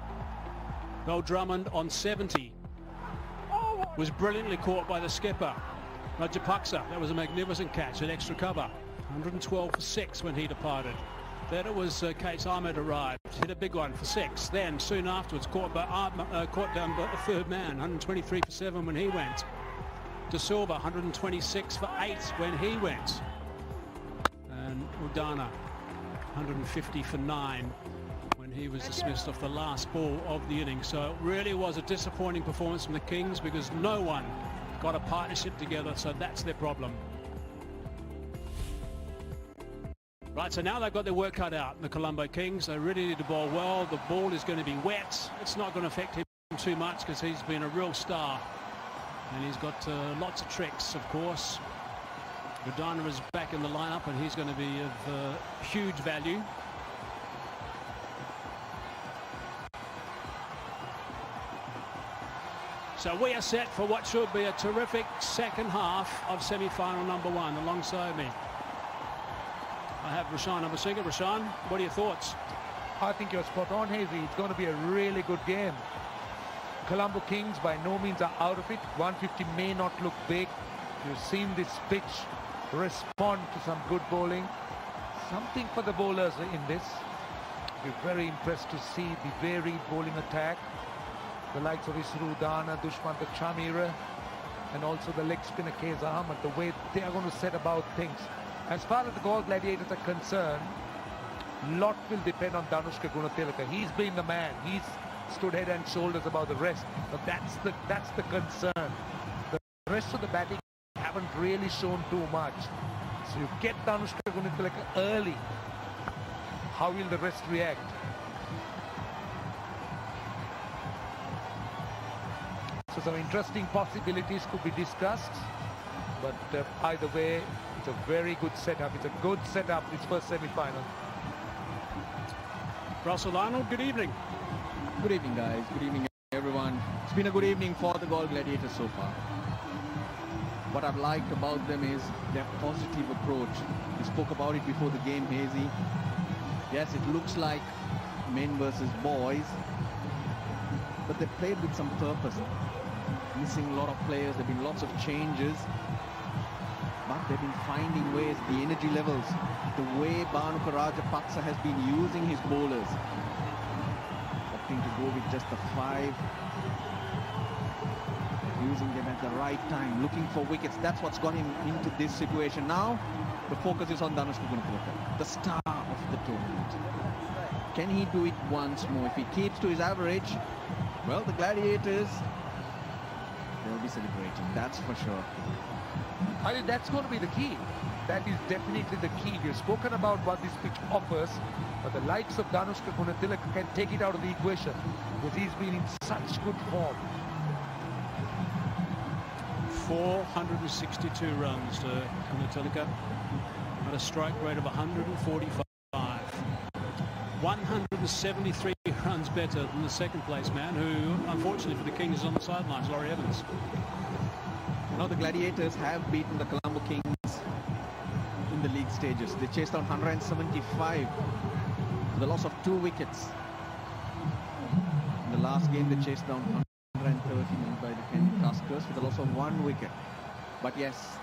Bill Drummond on 70 was brilliantly caught by the skipper Rajapaksa. That was a magnificent catch, an extra cover. 112 for 6 when he departed. Then it was Kate's Ahmed arrived, hit a big one for 6. Then soon afterwards caught down by the third man, 123 for 7 when he went. De Silva 126 for 8 when he went. And Udana 150 for 9 when he was dismissed off the last ball of the inning. So it really was a disappointing performance from the Kings because no one got a partnership together, so that's their problem. Right, so now they've got their work cut out, the Colombo Kings. They really need to bowl well. The ball is going to be wet. It's not going to affect him too much because he's been a real star. And he's got lots of tricks, of course. Udana is back in the lineup and he's going to be of huge value. So we are set for what should be a terrific second half of semi-final number 1. Alongside me, I have Rashan Abasiga. Rashan, what are your thoughts? I think you're spot on, Hazy. It's going to be a really good game. Colombo Kings by no means are out of it. 150 may not look big. You've seen this pitch respond to some good bowling. Something for the bowlers in this. We're very impressed to see the varied bowling attack. The likes of Isru Udana, Dushmantha Chameera, and also the leg spinner Kez Ahmed, the way they are going to set about things. As far as the Galle Gladiators are concerned, lot will depend on Danushka Gunatilaka. He's been the man. He's stood head and shoulders above the rest. But that's the concern. The rest of the batting haven't really shown too much. So you get Danushka Gunatilaka early. How will the rest react? So some interesting possibilities could be discussed. But either way, it's a very good setup. It's a good setup, this first semi-final. Russell Arnold, good evening. Good evening, guys. Good evening, everyone. It's been a good evening for the Galle Gladiators so far. What I've liked about them is their positive approach. We spoke about it before the game, Hazy. Yes, it looks like men versus boys, but they played with some purpose. Missing a lot of players. There have been lots of changes. But they've been finding ways, the energy levels, the way Bhanuka Rajapaksa has been using his bowlers. Opting to go with just the 5. Using them at the right time, looking for wickets. That's what's got him into this situation. Now, the focus is on Danushka Gunatilaka, the star of the tournament. Can he do it once more? If he keeps to his average, well, the Gladiators, they'll be celebrating, that's for sure. I think that's going to be the key. That is definitely the key. We've spoken about what this pitch offers, but the likes of Danushka Gunatilaka can take it out of the equation because he's been in such good form. 462 runs to Gunatilaka at a strike rate of 145. 173 runs better than the second place man, who unfortunately for the Kings is on the sidelines, Laurie Evans. Now the Gladiators have beaten the Colombo Kings in the league stages. They chased down 175 with the loss of 2 wickets. In the last game they chased down 130 by the Kent Tuskers with the loss of 1 wicket. But yes,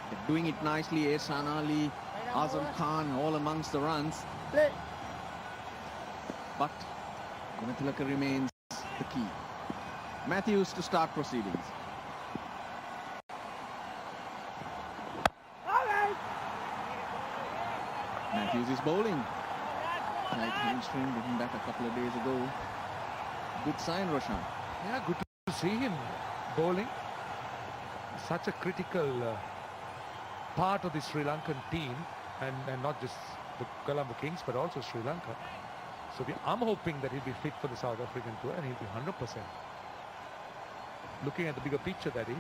they're doing it nicely. Ehsan Ali, Azam Khan all amongst the runs. But Gunatilaka remains the key. Matthews to start proceedings. Matthews is bowling. Right hamstring, getting back a couple of days ago. Good sign, Roshan. Yeah, good to see him bowling. Such a critical part of the Sri Lankan team, and not just the Colombo Kings, but also Sri Lanka. So I'm hoping that he'll be fit for the South African tour and he'll be 100%. Looking at the bigger picture, that is.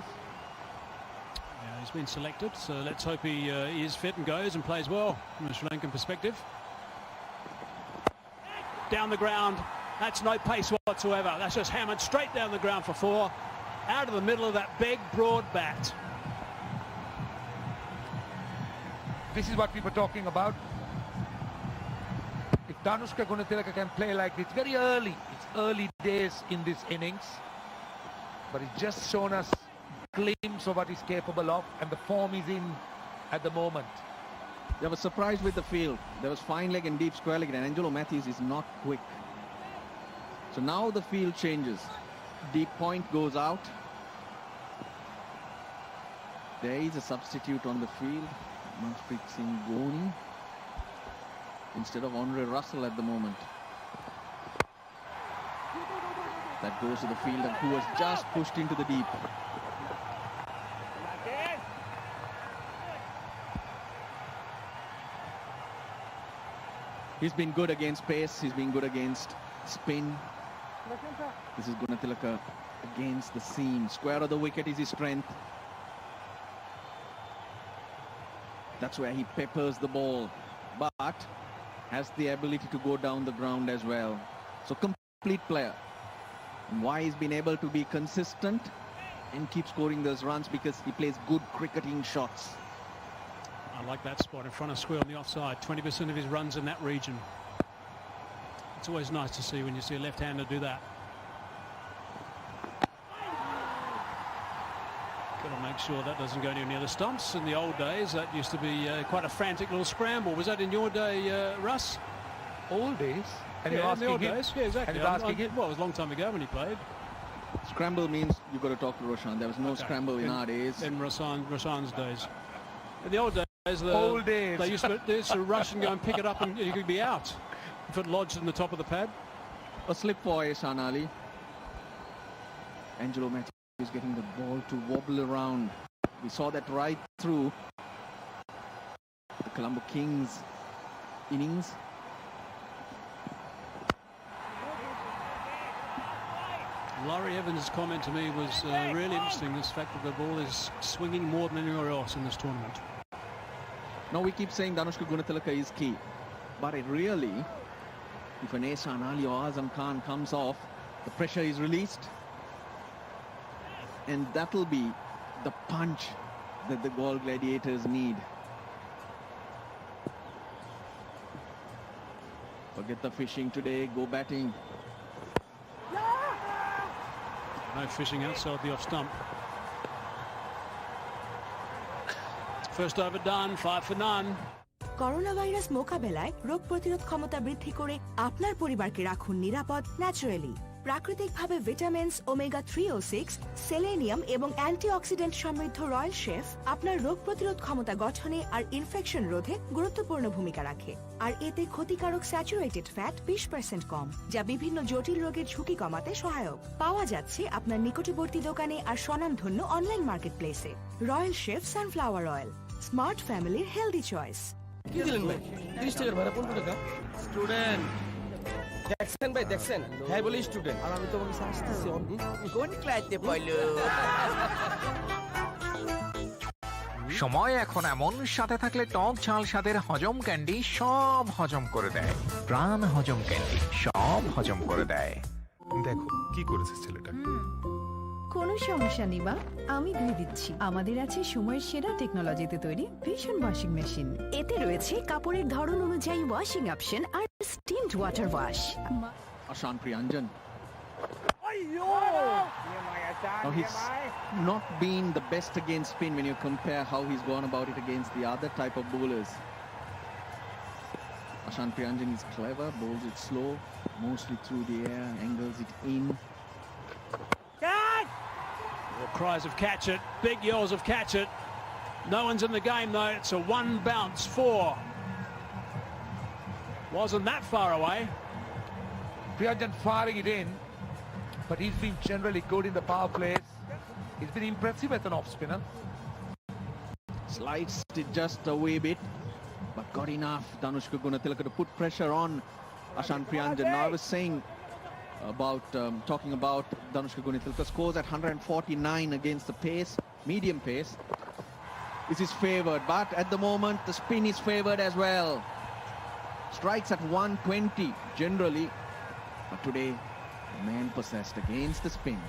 Yeah, he's been selected, so let's hope he is fit and goes and plays well from a Sri Lankan perspective. Down the ground, that's no pace whatsoever. That's just hammered straight down the ground for 4. Out of the middle of that big, broad bat. This is what we were talking about. If Danushka Gunatilaka can play like this, very early, it's early days in this innings, but it's just shown us glimpse of what he's capable of, and the form is in at the moment. They were surprised with the field. There was fine leg and deep square leg, and Angelo Matthews is not quick. So now the field changes. Deep point goes out. There is a substitute on the field. Manpreet Singh Goni instead of Andre Russell at the moment. That goes to the fielder who was just pushed into the deep. He's been good against pace. He's been good against spin. This is Gunatilaka against the seam. Square of the wicket is his strength. That's where he peppers the ball, but has the ability to go down the ground as well. So complete player. And why he's been able to be consistent and keep scoring those runs, because he plays good cricketing shots. I like that spot in front of square on the offside. 20% of his runs in that region. It's always nice to see when you see a left-hander do that. Got to make sure that doesn't go anywhere near the stumps. In the old days, that used to be quite a frantic little scramble. Was that in your day, Russ? Old days? And yeah, in the old days. Yeah, exactly. And asking him? Well, it was a long time ago when he played. Scramble means you've got to talk to Roshan. There was no scramble in our days. In Roshan's days. In the old days, they used to rush and go and pick it up, and you could be out if it lodged in the top of the pad. A slip for Ihsan Ali. Angelo Matthews is getting the ball to wobble around. We saw that right through the Colombo Kings innings. Laurie Evans' comment to me was really interesting, this fact that the ball is swinging more than anywhere else in this tournament. Now we keep saying Danushka Gunatilaka is key, but it really, if an Ihsan Ali or Azam Khan comes off, the pressure is released, and that'll be the punch that the Galle Gladiators need. Forget the fishing today, go batting. No fishing outside the off stump. First over done, 5 for none. Corona virus মোকাবেলায় রোগ প্রতিরোধ ক্ষমতা বৃদ্ধি করে আপনার পরিবারকে রাখুন নিরাপদ ন্যাচারালি। প্রাকৃতিকভাবে ভিটামিনস ওমেগা 3 ও 6, সেলেনিয়াম এবং অ্যান্টিঅক্সিডেন্ট সমৃদ্ধ রয়্যাল শেফ আপনার রোগ প্রতিরোধ ক্ষমতা গঠনে আর ইনফেকশন রোধে গুরুত্বপূর্ণ ভূমিকা রাখে। আর এতে ক্ষতিকারক স্যাচুরেটেড ফ্যাট 20% কম, যা বিভিন্ন জটিল রোগের ঝুঁকি কমাতে সহায়ক। পাওয়া যাচ্ছে আপনার নিকটবর্তী দোকানে আর স্বনামধন্য অনলাইন মার্কেটপ্লেসে। Royal chef sunflower oil, smart ফ্যামিলির হেলদি চয়েস। কি দিলেন ভাই? 30 টাকার ভাড়া 15 টাকা। স্টুডেন্ট দেখছেন ভাই, দেখছেন? হ্যাঁ বলি স্টুডেন্ট। আর আমি তোমাকে শাস্তিছি কোন ক্লাসে পড়লো? সময় এখন এমন, সাথে থাকলে টক ঝাল স্বাদের হজম ক্যান্ডি সব হজম করে দেয়। প্রাণ হজম ক্যান্ডি সব হজম করে দেয়। দেখো কি করেছে ছেলেটা। কোনো সমস্যা নেই বা, আমি ধুয়ে দিচ্ছি। আমাদের আছে সময়ের সেরা টেকনোলজিতে তৈরি ভীষণ ওয়াশিং মেশিন। এতে রয়েছে কাপড়ের ধরন অনুযায়ী ওয়াশিং অপশন আর steamed water wash. Ihsan Priyanjan. Now he's not been the best against spin when you compare how he's gone about it against the other type of bowlers. Ihsan Priyanjan is clever, bowls it slow, mostly through the air, angles it in. Cries of catch it, big yells of catch it. No one's in the game though, it's a one bounce 4. Wasn't that far away. Priyanjan firing it in, but he's been generally good in the power plays. He's been impressive as an off-spinner. Slides it just a wee bit, but got enough, Danushka Gunatilaka, to put pressure on Ihsan Priyanjan. Now I was saying about talking about Danushka Gunatilaka scores at 149 against the pace, medium pace. This is favoured, but at the moment the spin is favoured as well. Strikes at 120 generally, but today man possessed against the spin.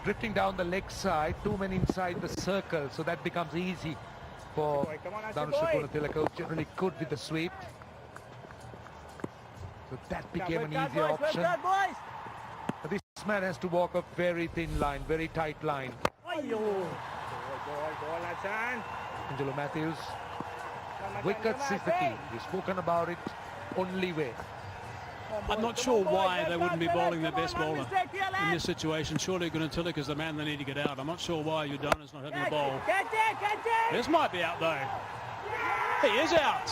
Drifting down the leg side, 2 men inside the circle, so that becomes easy for Danushka Gunatilaka, who's generally good with the sweep. So that became an easier option. But this man has to walk a very thin line, very tight line. Angelo Matthews Wickets is the key. We've spoken about it only way. I'm not sure why they wouldn't be bowling their best bowler in this situation. Surely Gunatilik is the man they need to get out. I'm not sure why Udana's not having the bowl. This might be out though. He is out.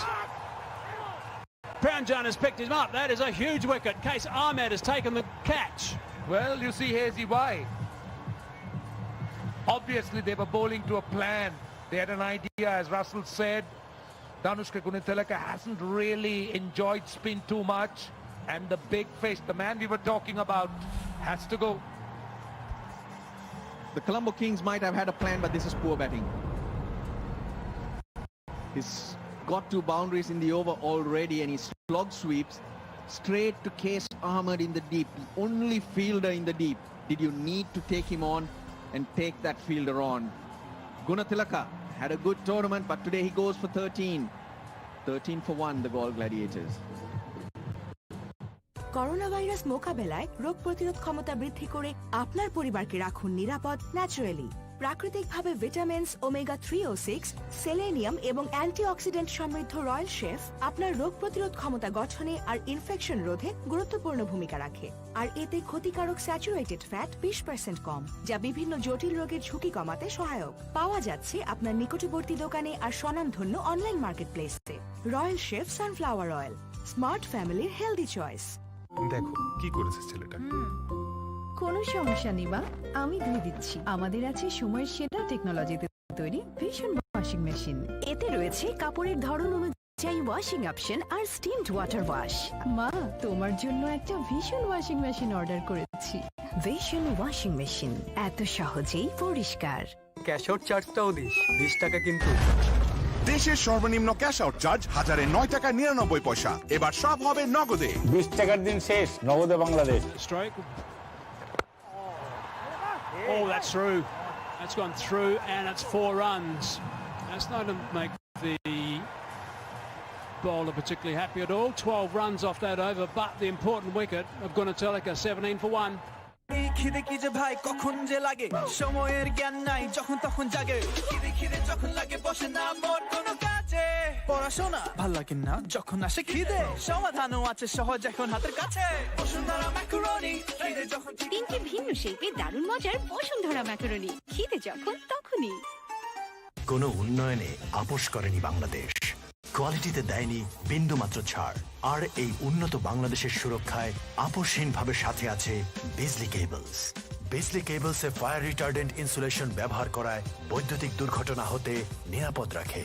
Brownjohn has picked him up. That is a huge wicket. Case Ahmed has taken the catch. Well, you see, Hazy, why? Obviously, they were bowling to a plan. They had an idea, as Russell said. Danushka Gunatilik hasn't really enjoyed spin too much. And the big fish, the man we were talking about, has to go. The Colombo Kings might have had a plan, but this is poor batting. He's got 2 boundaries in the over already, and he slog sweeps straight to Case Ahmed in the deep, the only fielder in the deep. Did you need to take him on and take that fielder on? Gunatilaka had a good tournament, but today he goes for 13. 13 for 1, the Galle Gladiators. Corona virus মোকাবেলায় রোগ প্রতিরোধ ক্ষমতা বৃদ্ধি করে আপনার পরিবারকে রাখুন নিরাপদ ন্যাচারালি। প্রাকৃতিকভাবে ভিটামিনস ওমেগা 3 ও 6, সেলেনিয়াম এবং অ্যান্টিঅক্সিডেন্ট সমৃদ্ধ রয়্যাল শেফ আপনার রোগ প্রতিরোধ ক্ষমতা গঠনে আর ইনফেকশন রোধে গুরুত্বপূর্ণ ভূমিকা রাখে। আর এতে ক্ষতিকারক স্যাচুরেটেড ফ্যাট 20% কম, যা বিভিন্ন জটিল রোগের ঝুঁকি কমাতে সহায়ক। পাওয়া যাচ্ছে আপনার নিকটবর্তী দোকানে আর স্বনামধন্য অনলাইন মার্কেটপ্লেসে। Royal chef sunflower oil, smart ফ্যামিলির হেলদি চয়েস। দেখো কি করেছে ছেলেটা। কোনো সমস্যা নেই বা আমি ধুয়ে দিচ্ছি। আমাদের আছে সময়ের সেরা টেকনোলজিতে তৈরি ভীষণ ওয়াশিং মেশিন। এতে রয়েছে কাপড়ের ধরন অনুযায়ী ওয়াশিং অপশন আর স্টিমড ওয়াটার ওয়াশ। মা, তোমার জন্য একটা ভীষণ ওয়াশিং মেশিন অর্ডার করেছি। ভীষণ ওয়াশিং মেশিন, এত সহজেই পরিষ্কার। ক্যাশ আউট চার্জটাও দিস, 20 টাকা কিন্তু। দেশের সর্বনিম্ন ক্যাশ আউট চার্জ 1009.99 এবার সব হবে নগদে। 20 টাকার দিন শেষ, নগদে Bangladesh. Strike. Oh, that's through. That's gone through, and it's 4 runs. That's not to make the bowler particularly happy at all. 12 runs off that over, but the important wicket of Gunatilik, 17 for 1. খিদে কি যে ভাই কখন যে লাগে, সময়ের জ্ঞান নাই যখন তখন জাগে। খিদে খিদে যখন লাগে বসে না মন কোনো কাজে। পড়াশোনা ভাল লাগে না যখন আসে খিদে, সমাধানও আছে সহজ এখন হাতের কাছে। বসুন্ধরা ম্যাকারনি, খিদে যখন। 3টি ভিন্ন শেপে দারুণ মজার বসুন্ধরা ম্যাকারনি, খিদে যখন তখনই। কোনো উন্নয়নে আপোষ করেনি বাংলাদেশ, কোয়ালিটিতে দেয়নি বিন্দুমাত্র ছাড়। আর এই উন্নত বাংলাদেশের সুরক্ষায় আপোষহীনভাবে সাথে আছে বিজলি কেবলস। বিজলি কেবলসে ফায়ার রিটার্ডেন্ট ইনসুলেশন ব্যবহার করায় বৈদ্যুতিক দুর্ঘটনা হতে নিরাপদ রাখে।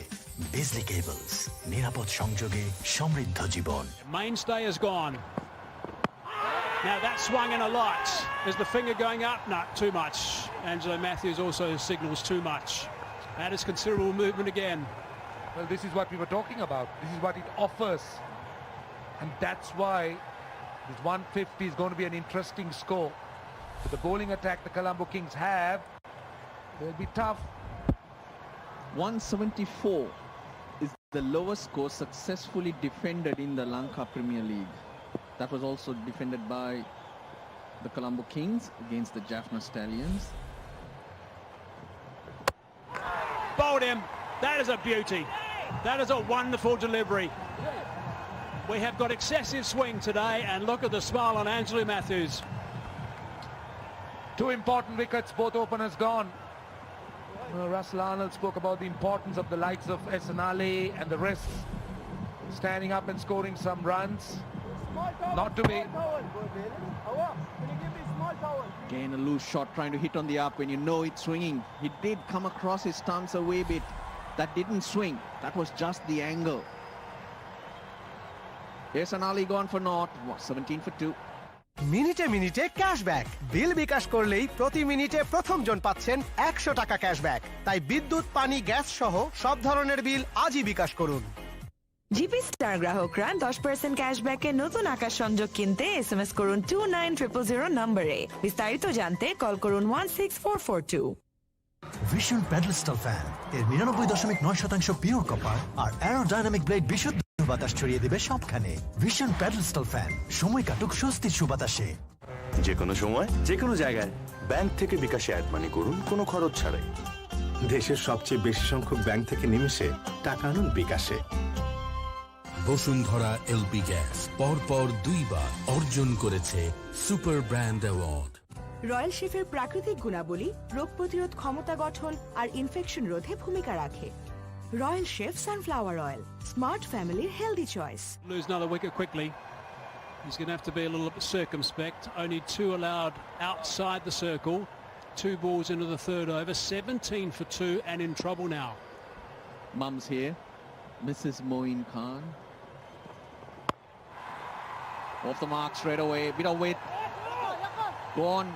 বিজলি কেবলস, নিরাপদ সংযোগে সমৃদ্ধ জীবন। Mainstay has gone. Now that swung in a lot. Is the finger going up? No, too much. Angelo Matthews also signals too much. That is considerable movement again. Well, this is what we were talking about. This is what it offers. And that's why this 150 is going to be an interesting score. With the bowling attack the Colombo Kings have, they'll be tough. 174 is the lowest score successfully defended in the Lanka Premier League. That was also defended by the Colombo Kings against the Jaffna Stallions. Bowled him. That is a beauty. That is a wonderful delivery. We have got excessive swing today, and look at the smile on Angelo Matthews. 2 important wickets, both openers gone. Russell Arnold spoke about the importance of the likes of Esanali and the rest standing up and scoring some runs. Not to be. Again, a loose shot trying to hit on the up when you know it's swinging. He did come across his stumps a wee bit. That didn't swing. That was just the angle. Esanali gone for naught. 17 for 2. মিনিটে মিনিটে cashback. বিল বিকাশ করলেই প্রতি মিনিটে প্রথম জন পাচ্ছেন 100 টাকা cashback. তাই বিদ্যুৎ, পানি, গ্যাস সহ সব ধরনের বিল আজই বিকাশ করুন। জিপি স্টার গ্রাহকরা 10% ক্যাশব্যাকে নতুন আকাশ সংযোগ কিনতে এসএমএস করুন 29000 নম্বরে। বিস্তারিত জানতে কল করুন 16442। ভিশন প্যাডেলস্টল ফ্যান এর 99.9% পিওর কপার আর অ্যারোডাইনামিক ব্লেড বিশুদ্ধ বাতাস ছড়িয়ে দেবে সবখানে। ভিশন প্যাডেলস্টল ফ্যান, সময় কাটুক স্বস্তির সুবাতাসে। যে কোনো সময় যে কোনো জায়গায় ব্যাংক থেকে বিকাশে অ্যাড মানি করুন কোনো খরচ ছাড়াই। দেশের সবচেয়ে বেশি সংখ্যক ব্যাংক থেকে নিমিশে টাকা আনুন বিকাশে। বসুন্ধরা এলপি গ্যাস পরপর 2 বার অর্জন করেছে সুপার ব্র্যান্ড অ্যাওয়ার্ড। রয়্যাল শেফের প্রাকৃতিক গুণাবলী রোগ প্রতিরোধ ক্ষমতা গঠন আর ইনফেকশন রোধে ভূমিকা রাখে। Royal chef sunflower oil, smart ফ্যামিলির healthy choice. Lose another wicket quickly. He's going to have to be a little bit circumspect. Only 2 allowed outside the circle. 2 balls into the third over. 17 for 2 and in trouble now. Mum's here. Mrs. Moin Khan. Off the mark straight away. Bit of weight. Go on.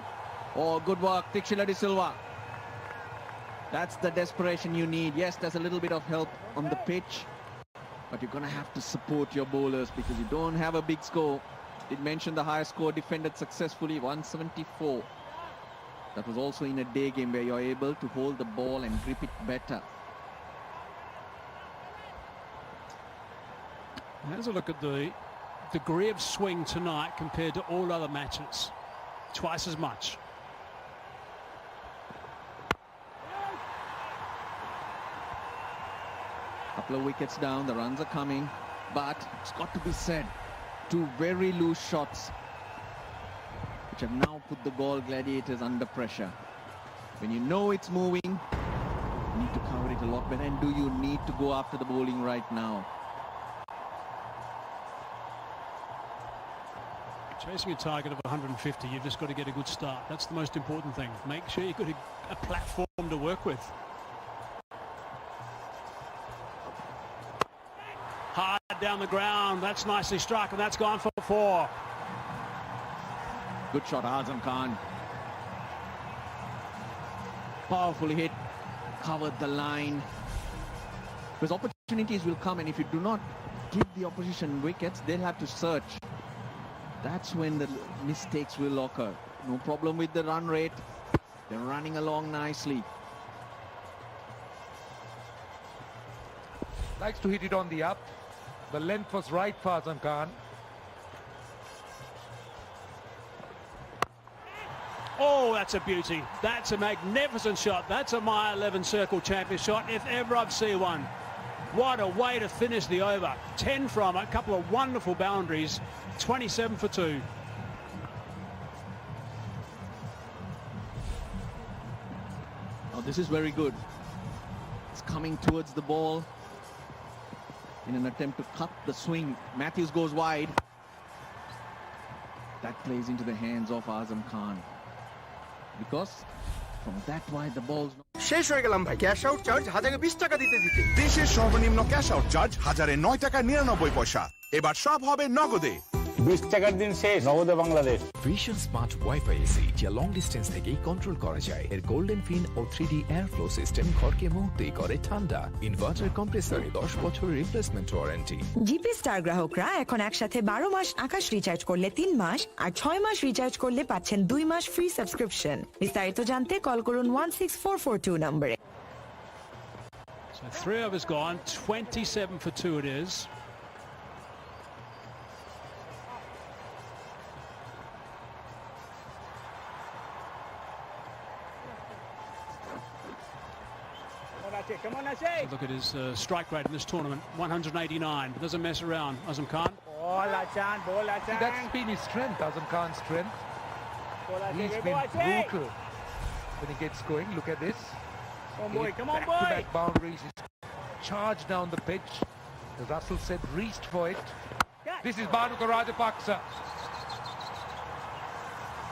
Oh, good work. Tixila de Silva. That's the desperation you need. Yes, there's a little bit of help on the pitch, but you're going to have to support your bowlers because you don't have a big score. Did mention the highest score defended successfully, 174. That was also in a day game where you're able to hold the ball and grip it better. Let's a look at the degree of swing tonight compared to all other matches. Twice as much. Couple of wickets down, the runs are coming, but it's got to be said, 2 very loose shots which have now put the Galle Gladiators under pressure. When you know it's moving, you need to cover it a lot better. And do you need to go after the bowling right now? Chasing a target of 150, you've just got to get a good start. That's the most important thing. Make sure you've got a platform to work with. Hard down the ground. That's nicely struck, and that's gone for 4. Good shot, Azam Khan. Powerfully hit. Covered the line. Because opportunities will come, and if you do not give the opposition wickets, they'll have to search. That's when the mistakes will occur. No problem with the run rate. They're running along nicely. Likes to hit it on the up. The length was right for Azam Khan. Oh, that's a beauty. That's a magnificent shot. That's a mile 11 circle champion shot, if ever I've seen one. What a way to finish the over. 10 from a couple of wonderful boundaries. 27 for 2. Oh, this is very good. It's coming towards the ball in an attempt to cut the swing. Matthews goes wide. That plays into the hands of Azam Khan. Because from that wide the ball's not... শেষ হয়ে গেলাম ভাই, cash out charge 1020 টাকা দিতে দিতে। দেশের সর্বনিম্ন cash out charge 1009 টাকা 99 পয়সা। এবার সব হবে নগদে। 20 টাকার দিন শেষ, নগদে Bangladesh. Vision smart wifi AC যা লং ডিস্টেন্স থেকেই কন্ট্রোল করা যায়। এর গোল্ডেন ফিন ও 3D এয়ার ফ্লো সিস্টেম ঘরকে মুহূর্তেই করে ঠান্ডা। ইনভার্টার কম্প্রেসরে 10 বছরের রিপ্লেসমেন্ট ওয়ারেন্টি। জিপি স্টার গ্রাহকরা এখন একসাথে 12 মাস আকাশ রিচার্জ করলে 3 মাস আর 6 মাস রিচার্জ করলে পাচ্ছেন 2 মাস ফ্রি সাবস্ক্রিপশন। বিস্তারিত জানতে কল করুন 16442 নম্বরে। So 3 overs gone, 27 for 2 it is. Come on, Ashay. Look at his strike rate in this tournament, 189. Doesn't mess around, Azam Khan. Ball, Achan, ball, Achan. That's been his strength, Azam Khan's strength. He's been brutal when he gets going. Look at this. Come on, boy. Back-to-back boundaries. He's charged down the pitch. As Russell said, reached for it. This is Bhanuka Rajapaksa.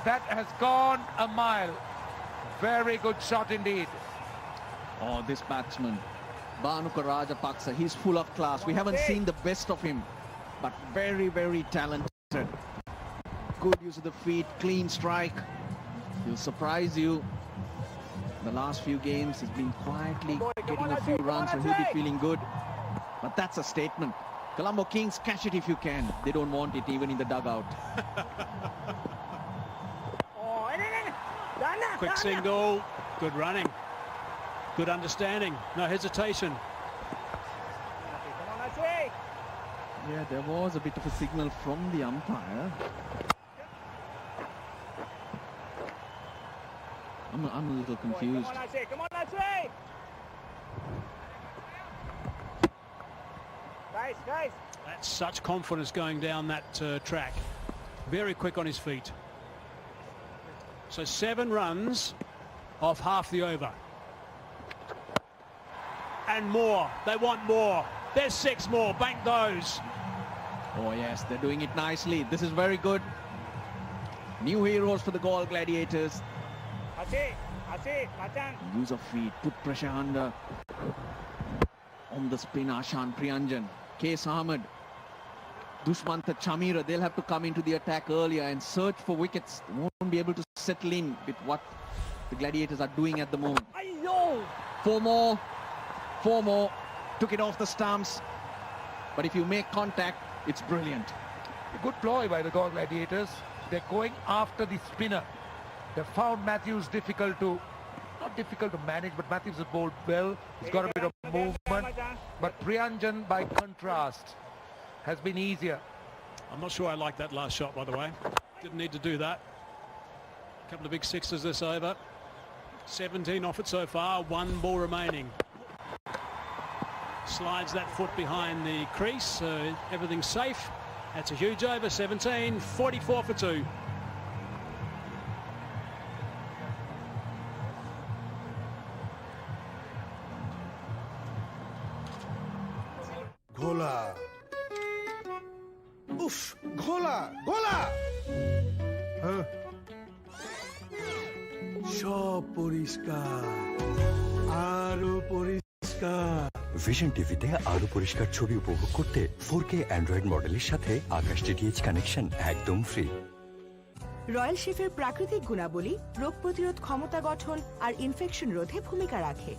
That has gone a mile. Very good shot indeed. Oh, this batsman, Bhanuka Rajapaksa, he's full of class. We haven't seen the best of him, but very, very talented. Good use of the feet, clean strike. He'll surprise you. The last few games, he's been quietly getting a few runs, so he'll be feeling good. But that's a statement. Colombo Kings, catch it if you can. They don't want it even in the dugout. Quick single, good running. Good understanding, no hesitation. Yeah, there was a bit of a signal from the umpire. I'm a little confused. Come on, Ashay. Guys. That's such confidence going down that track. Very quick on his feet. So 7 runs off half the over. And more. They want more. There's 6 more. Bank those. Oh yes, they're doing it nicely. This is very good. New heroes for the Galle Gladiators. Use of feet, put pressure under. On the spin, Ashan Priyanjan, Case Ahmed, Dushmantha Chamira, they'll have to come into the attack earlier and search for wickets. They won't be able to settle in with what the Gladiators are doing at the moment. 4 more. 4 more. Took it off the stumps. But if you make contact, it's brilliant. A good ploy by the Galle Gladiators. They're going after the spinner. They found Matthews not difficult to manage, but Matthews has bowled well. He's got a bit of movement. But Priyanjan, by contrast, has been easier. I'm not sure I like that last shot, by the way. Didn't need to do that. A couple of big sixes this over. 17 off it so far, 1 ball remaining. Slides that foot behind the crease, so everything's safe. That's a huge over, 17, 44 for 2. ঘোলা উফ ঘোলা ঘোলা সব পরিষ্কার আরো পরিষ্কার vision টিভিতে আরো পরিষ্কার ছবি উপভোগ করতে 4K অ্যান্ড্রয়েড মডেলের সাথে আকাশ ডিটিএইচ কানেকশন একদম ফ্রি। রয়্যাল শেফের প্রাকৃতিক গুণাবলী রোগ প্রতিরোধ ক্ষমতা গঠন আর ইনফেকশন রোধে ভূমিকা রাখে।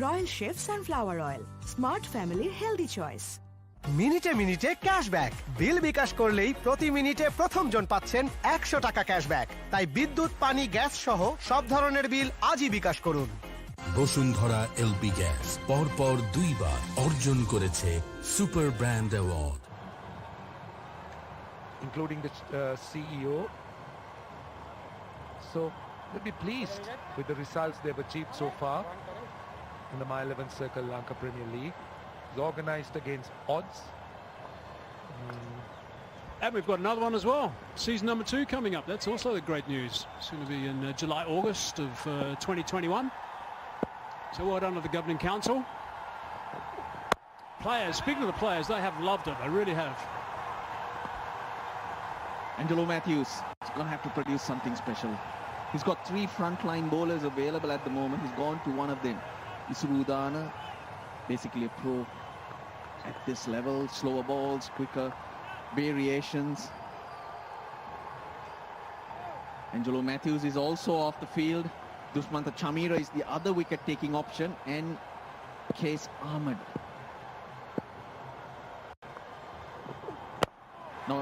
Royal chef sunflower oil, smart ফ্যামিলির হেলদি চয়েস। মিনিটে মিনিটে ক্যাশব্যাক। বিল বিকাশ করলেই প্রতি মিনিটে প্রথম জন পাচ্ছেন 100 টাকা ক্যাশব্যাক। তাই বিদ্যুৎ, পানি, গ্যাস সহ সব ধরনের বিল আজই বিকাশ করুন। বসুন্ধরা এলপি গ্যাস পরপর 2 বার অর্জন করেছে super brand award, including the CEO. So they'll be pleased with the results they've achieved so far in the My 11 Circle Lanka Premier League. It's organized against odds. And we've got another one as well. Season number 2 coming up. That's also the great news. It's going to be in July, August of 2021. So well done to the Governing Council. Players, speaking of the players, they have loved it. They really have. Angelo Matthews is going to have to produce something special. He's got 3 frontline bowlers available at the moment. He's gone to one of them. Isrudana, basically a pro at this level. Slower balls, quicker variations. Angelo Matthews is also off the field. Dushmantha Chamira is the other wicket-taking option, and Case Ahmed. Now,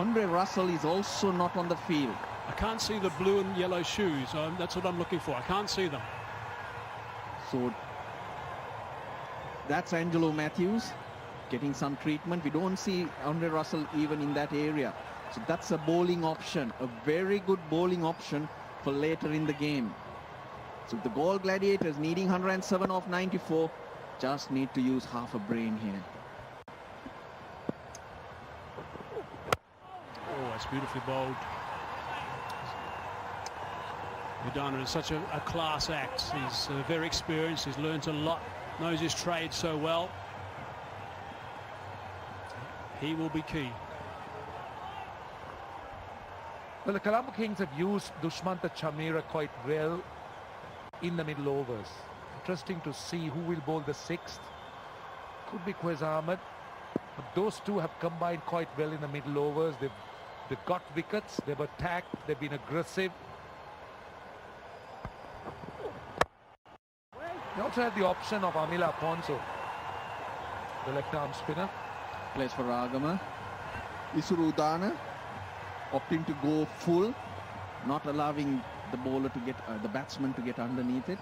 Andre Russell is also not on the field. I can't see the blue and yellow shoes. That's what I'm looking for. I can't see them. So that's Angelo Matthews getting some treatment. We don't see Andre Russell even in that area. So that's a bowling option, a very good bowling option for later in the game. So the Galle Gladiators needing 107 off 94, just need to use half a brain here. Oh, that's beautifully bowled. Udana is such a class act. He's very experienced. He's learnt a lot, knows his trade so well. He will be key. Well, the Colombo Kings have used Dushmantha Chamira quite well in the middle overs. Interesting to see who will bowl the 6th. Could be Quez Ahmed. But those two have combined quite well in the middle overs. They've got wickets, they've attacked, they've been aggressive. They also have the option of Amila Afonso, the left-arm spinner. Plays for Ragama. Isrudana opting to go full, not allowing the bowler to get the batsman to get underneath it.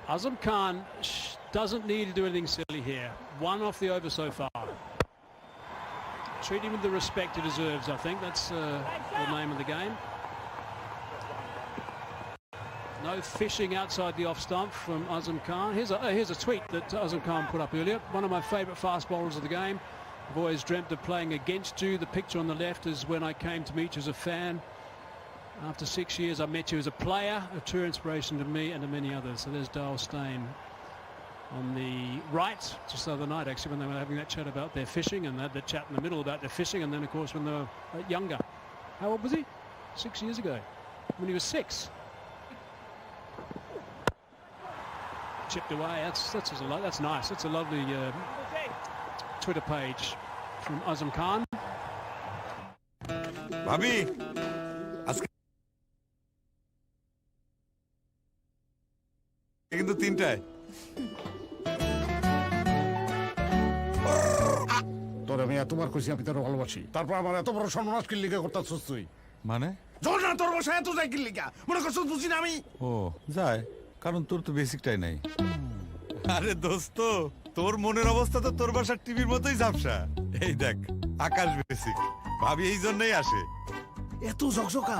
Azam Khan doesn't need to do anything silly here. 1 off the over so far. Treat him with the respect he deserves, I think. That's the name of the game. No fishing outside the off stump from Azam Khan. Here's a tweet that Azam Khan put up earlier. One of my favourite fast bowlers of the game. I've always dreamt of playing against you. The picture on the left is when I came to meet you as a fan. After 6 years, I met you as a player, a true inspiration to me and to many others. So there's Dale Steyn on the right, just the other night, actually, when they were having that chat about their fishing, and they had the chat in the middle about their fishing, and then, of course, when they were younger. How old was he? 6 years ago, when he was 6. Chipped away. That's nice. That's a lovely Twitter page from Azam Khan. ভাবি আজকে কিন্তু 3টায় তোর আমি এতবার কইছি আমি তোর ভালোবাসি, তারপর আমার এত বড় সর্বনাশ কি লিখে করতেছস তুই? মানে জল না তোর বসে এত যাই কি লিখা মনে করছস বুঝি না আমি? ও যায়, কারণ তোর তো বেসিকটাই নাই। আরে দোস্ত, তোর মনের অবস্থা তো তোর বাসার টিভির মতোই ঝাপসা। এই দেখ আকাশ বেসিক, ভাবি এই জন্যই আসে। এত ঝকঝকা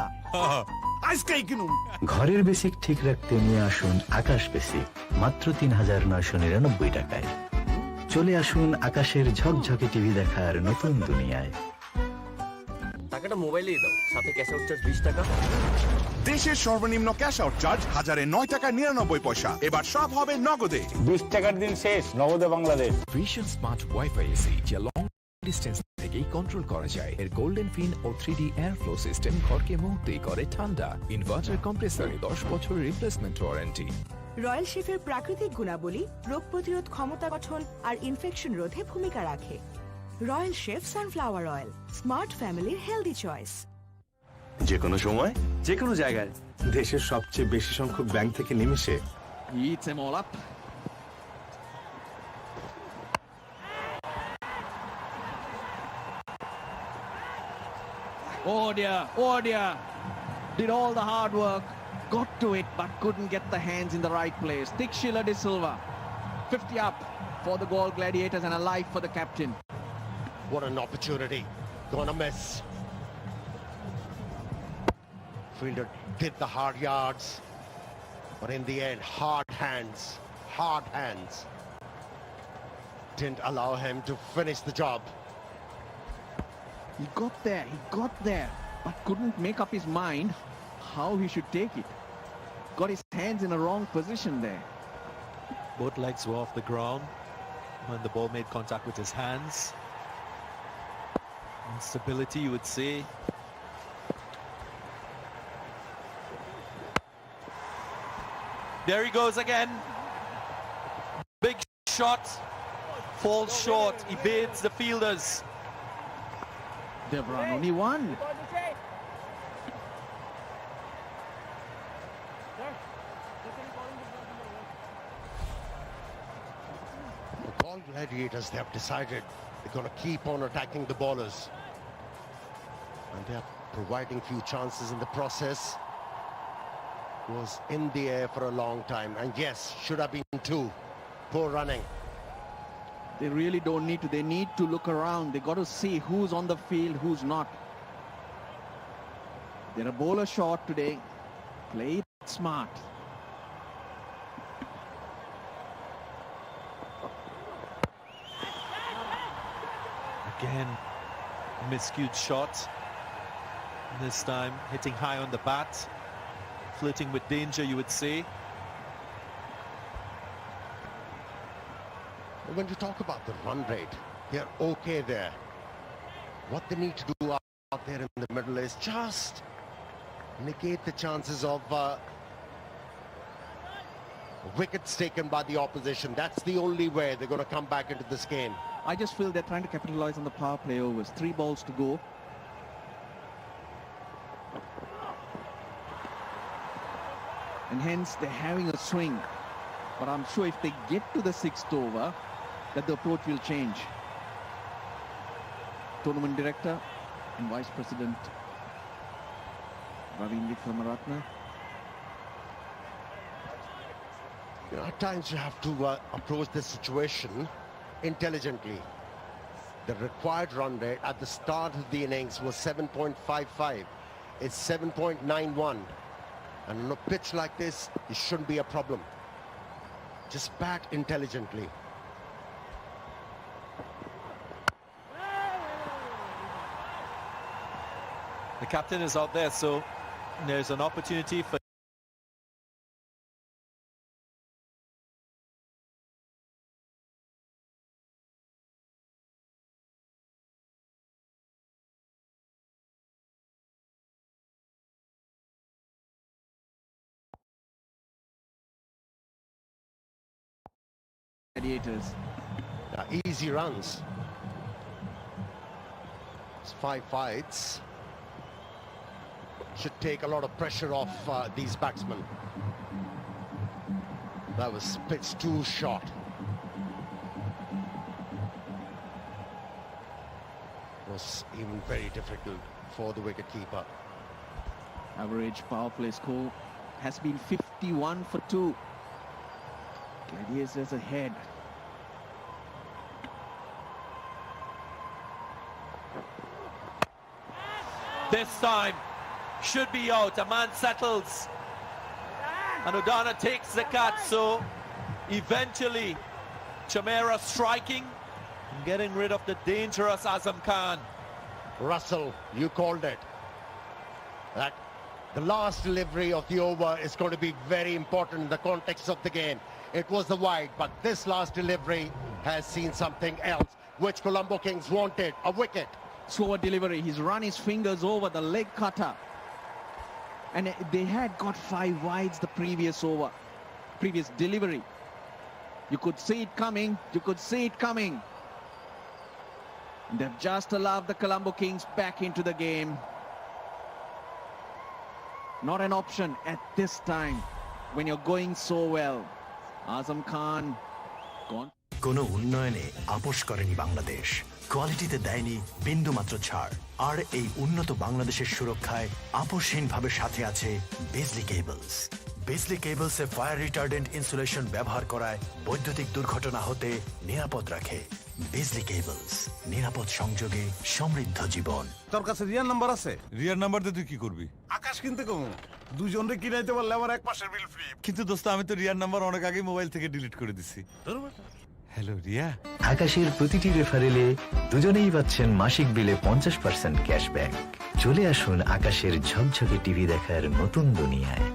আজকেই কিনুম। ঘরের বেসিক ঠিক রাখতে নিয়ে আসুন আকাশ বেসিক মাত্র ৩,৯৯৯ টাকায়। চলে আসুন আকাশের ঝকঝকে টিভি দেখার নতুন দুনিয়ায়। টাকাটা মোবাইলেই দাও, সাথে ক্যাশ আউট চার্জ 20 টাকা। দেশের সর্বনিম্ন ক্যাশ আউট চার্জ 1009 টাকা 99 পয়সা। এবার সব হবে নগদে। 20 টাকার দিন শেষ, নগদে Bangladesh. Vision smart wifi AC যা লং ডিস্টেন্স থেকেই কন্ট্রোল করা যায়। এর গোল্ডেন ফিন ও 3D এয়ার ফ্লো সিস্টেম ঘরকে মুহূর্তেই করে ঠান্ডা। ইনভার্টার কম্প্রেসরে 10 বছরের রিপ্লেসমেন্ট ওয়ারেন্টি। রয়্যাল শেফের প্রাকৃতিক গুণাবলী রোগ প্রতিরোধ ক্ষমতা গঠন আর ইনফেকশন রোধে ভূমিকা রাখে। Royal chef sunflower oil, smart ফ্যামিলির হেলদি চয়েস। যে কোনো সময় যে কোনো জায়গায় দেশের সবচেয়ে বেশি সংখ্যক ব্যাংক থেকে নিমিশে Eats them all up. Oh dear. Did all the hard work, got to it, but couldn't get the hands in the right place. Tikshila De Silva, 50 up for the Galle Gladiators and a life for the captain. What an opportunity. Gonna miss. Fielder did the hard yards, but in the end, hard hands. Didn't allow him to finish the job. He got there, but couldn't make up his mind how he should take it. Got his hands in a wrong position there. Both legs were off the ground when the ball made contact with his hands. Instability, you would say. There he goes again. Big shot. Falls short. Evades the fielders. They've run only one. The Galle Gladiators, they have decided they're going to keep on attacking the bowlers. And they are providing few chances in the process. Was in the air for a long time, and yes, should have been 2. Poor running. They really don't need to. They need to look around. They got to see who's on the field, who's not. They're a bowler short today. Play it smart. Again, miscued shot. This time hitting high on the bat. Flirting with danger, you would say. When you talk about the run rate, they're okay there. What they need to do out there in the middle is just negate the chances of wickets taken by the opposition. That's the only way they're going to come back into this game. I just feel they're trying to capitalize on the power play overs. 3 balls to go. And hence they're having a swing. But I'm sure if they get to the 6th over, that the approach will change. Tournament Director and Vice President Ravin Vikramaratne. At times you have to approach this situation intelligently. The required run rate at the start of the innings was 7.55. It's 7.91. And on a pitch like this, it shouldn't be a problem. Just bat intelligently. The captain is out there, so there's an opportunity for Gladiators. Easy runs. It's 5 fights. Should take a lot of pressure off these batsmen. That was pitched too short. It was even very difficult for the wicketkeeper. Average power play score has been 51 for 2. Gladiators ahead. this time. Should be out. A man settles. And Udana takes the cut. So eventually Chamera striking and getting rid of the dangerous Azam Khan. Russell, you called it. That the last delivery of the over is going to be very important in the context of the game. It was the wide, but this last delivery has seen something else, which Colombo Kings wanted, a wicket. Slower delivery. He's run his fingers over the leg cutter. And they had got 5 wides the previous over, previous delivery. You could see it coming. You could see it coming. They've just allowed the Colombo Kings back into the game. Not an option at this time when you're going so well. Azam Khan gone. কোনো উন্নয়নে আপোষ করেনি বাংলাদেশ, কোয়ালিটিতে দেয়নি বিন্দুমাত্র ছাড়, আর এই উন্নত বাংলাদেশের সুরক্ষায় আপোষহীনভাবে সাথে আছে বিজলি কেবলস। বিজলি কেবলসে ফায়ার রিটার্ডেন্ট ইনসুলেশন ব্যবহার করায় বৈদ্যুতিক দুর্ঘটনা হতে নিরাপদ রাখে। বিজলি কেবলস, নিরাপদ সংযোগে সমৃদ্ধ জীবন। তোর কাছে রিয়ার নাম্বার আছে? রিয়ার নাম্বার দিয়ে তুই কি করবি? আকাশ কিনতে কমু, দুজনরে কিনাইতে পারলে আমার এক মাসের বিল ফ্রি। কিন্তু দোস্ত আমি তো রিয়ার নাম্বার অনেক আগেই মোবাইল থেকে ডিলিট করে দিছি। হ্যালো রিয়া। আকাশের প্রতিটি রেফারেলে দুজনেই পাচ্ছেন মাসিক বিলে 50% ক্যাশব্যাক। চলে আসুন আকাশের ঝকঝকে টিভি দেখার নতুন দুনিয়ায়।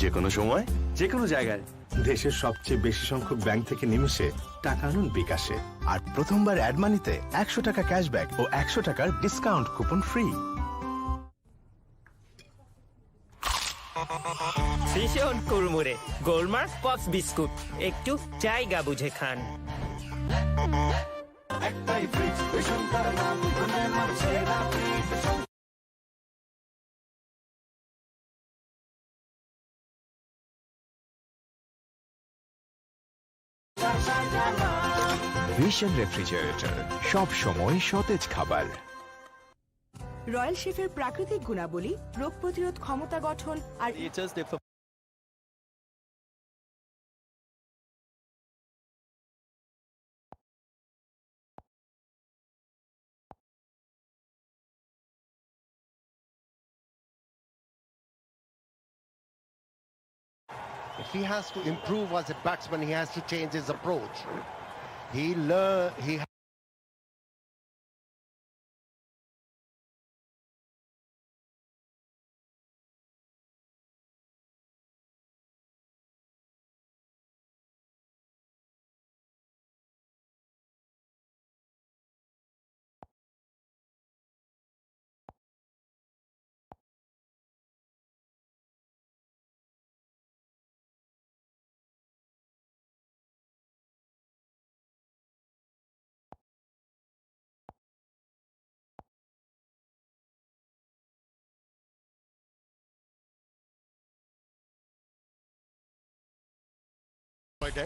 যে কোনো সময় যে কোনো জায়গায় দেশের সবচেয়ে বেশি সংখ্যক ব্যাংক থেকে নিমিশে টাকা আনুন বিকাশে। আর প্রথমবার অ্যাড মানিতে 100 টাকা ক্যাশব্যাক ও 100 টাকার ডিসকাউন্ট কুপন ফ্রি। ভীষণ কুড়মুড়ে গোলমার্ক পপস বিস্কুট, একটু জায়গা বুঝে খান। একটাই ফ্রিজ, ভীষণ তার নাম, আমার সেরা ফ্রিজ। ভিশন রেফ্রিজারেটর, সব সময় সতেজ খাবার। রয়্যাল শেফের প্রাকৃতিক গুণাবলী, রোগ প্রতিরোধ ক্ষমতা গঠন আর If he has to improve as a batsman, he has to change his approach. He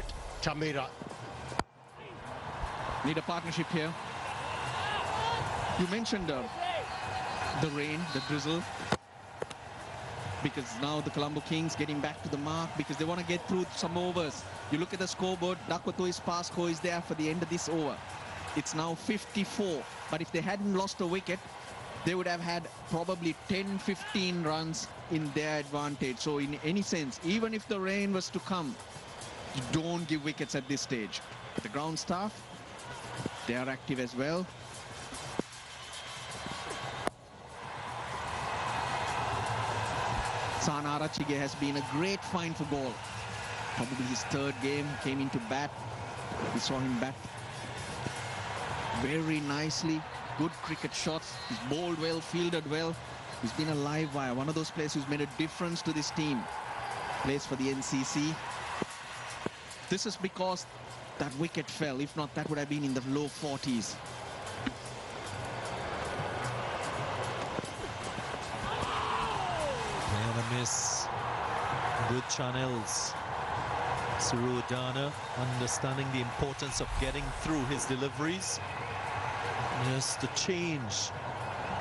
it. Chamera. Need a partnership here. You mentioned the rain, the drizzle, because now the Colombo Kings getting back to the mark because they want to get through some overs. You look at the scoreboard, Dakwatoi's Pasco is there for the end of this over. It's now 54. But if they hadn't lost a wicket, they would have had probably 10-15 runs in their advantage. So in any sense, even if the rain was to come, you don't give wickets at this stage. The ground staff, they are active as well. Sana Arachige has been a great find for Galle. Probably his third game, came into bat. We saw him bat very nicely. Good cricket shots. He's bowled well, fielded well. He's been a live wire. One of those players who's made a difference to this team. Plays for the NCC. This is because that wicket fell. If not, that would have been in the low 40s. And a miss. Good channels. Surudana understanding the importance of getting through his deliveries. Just to change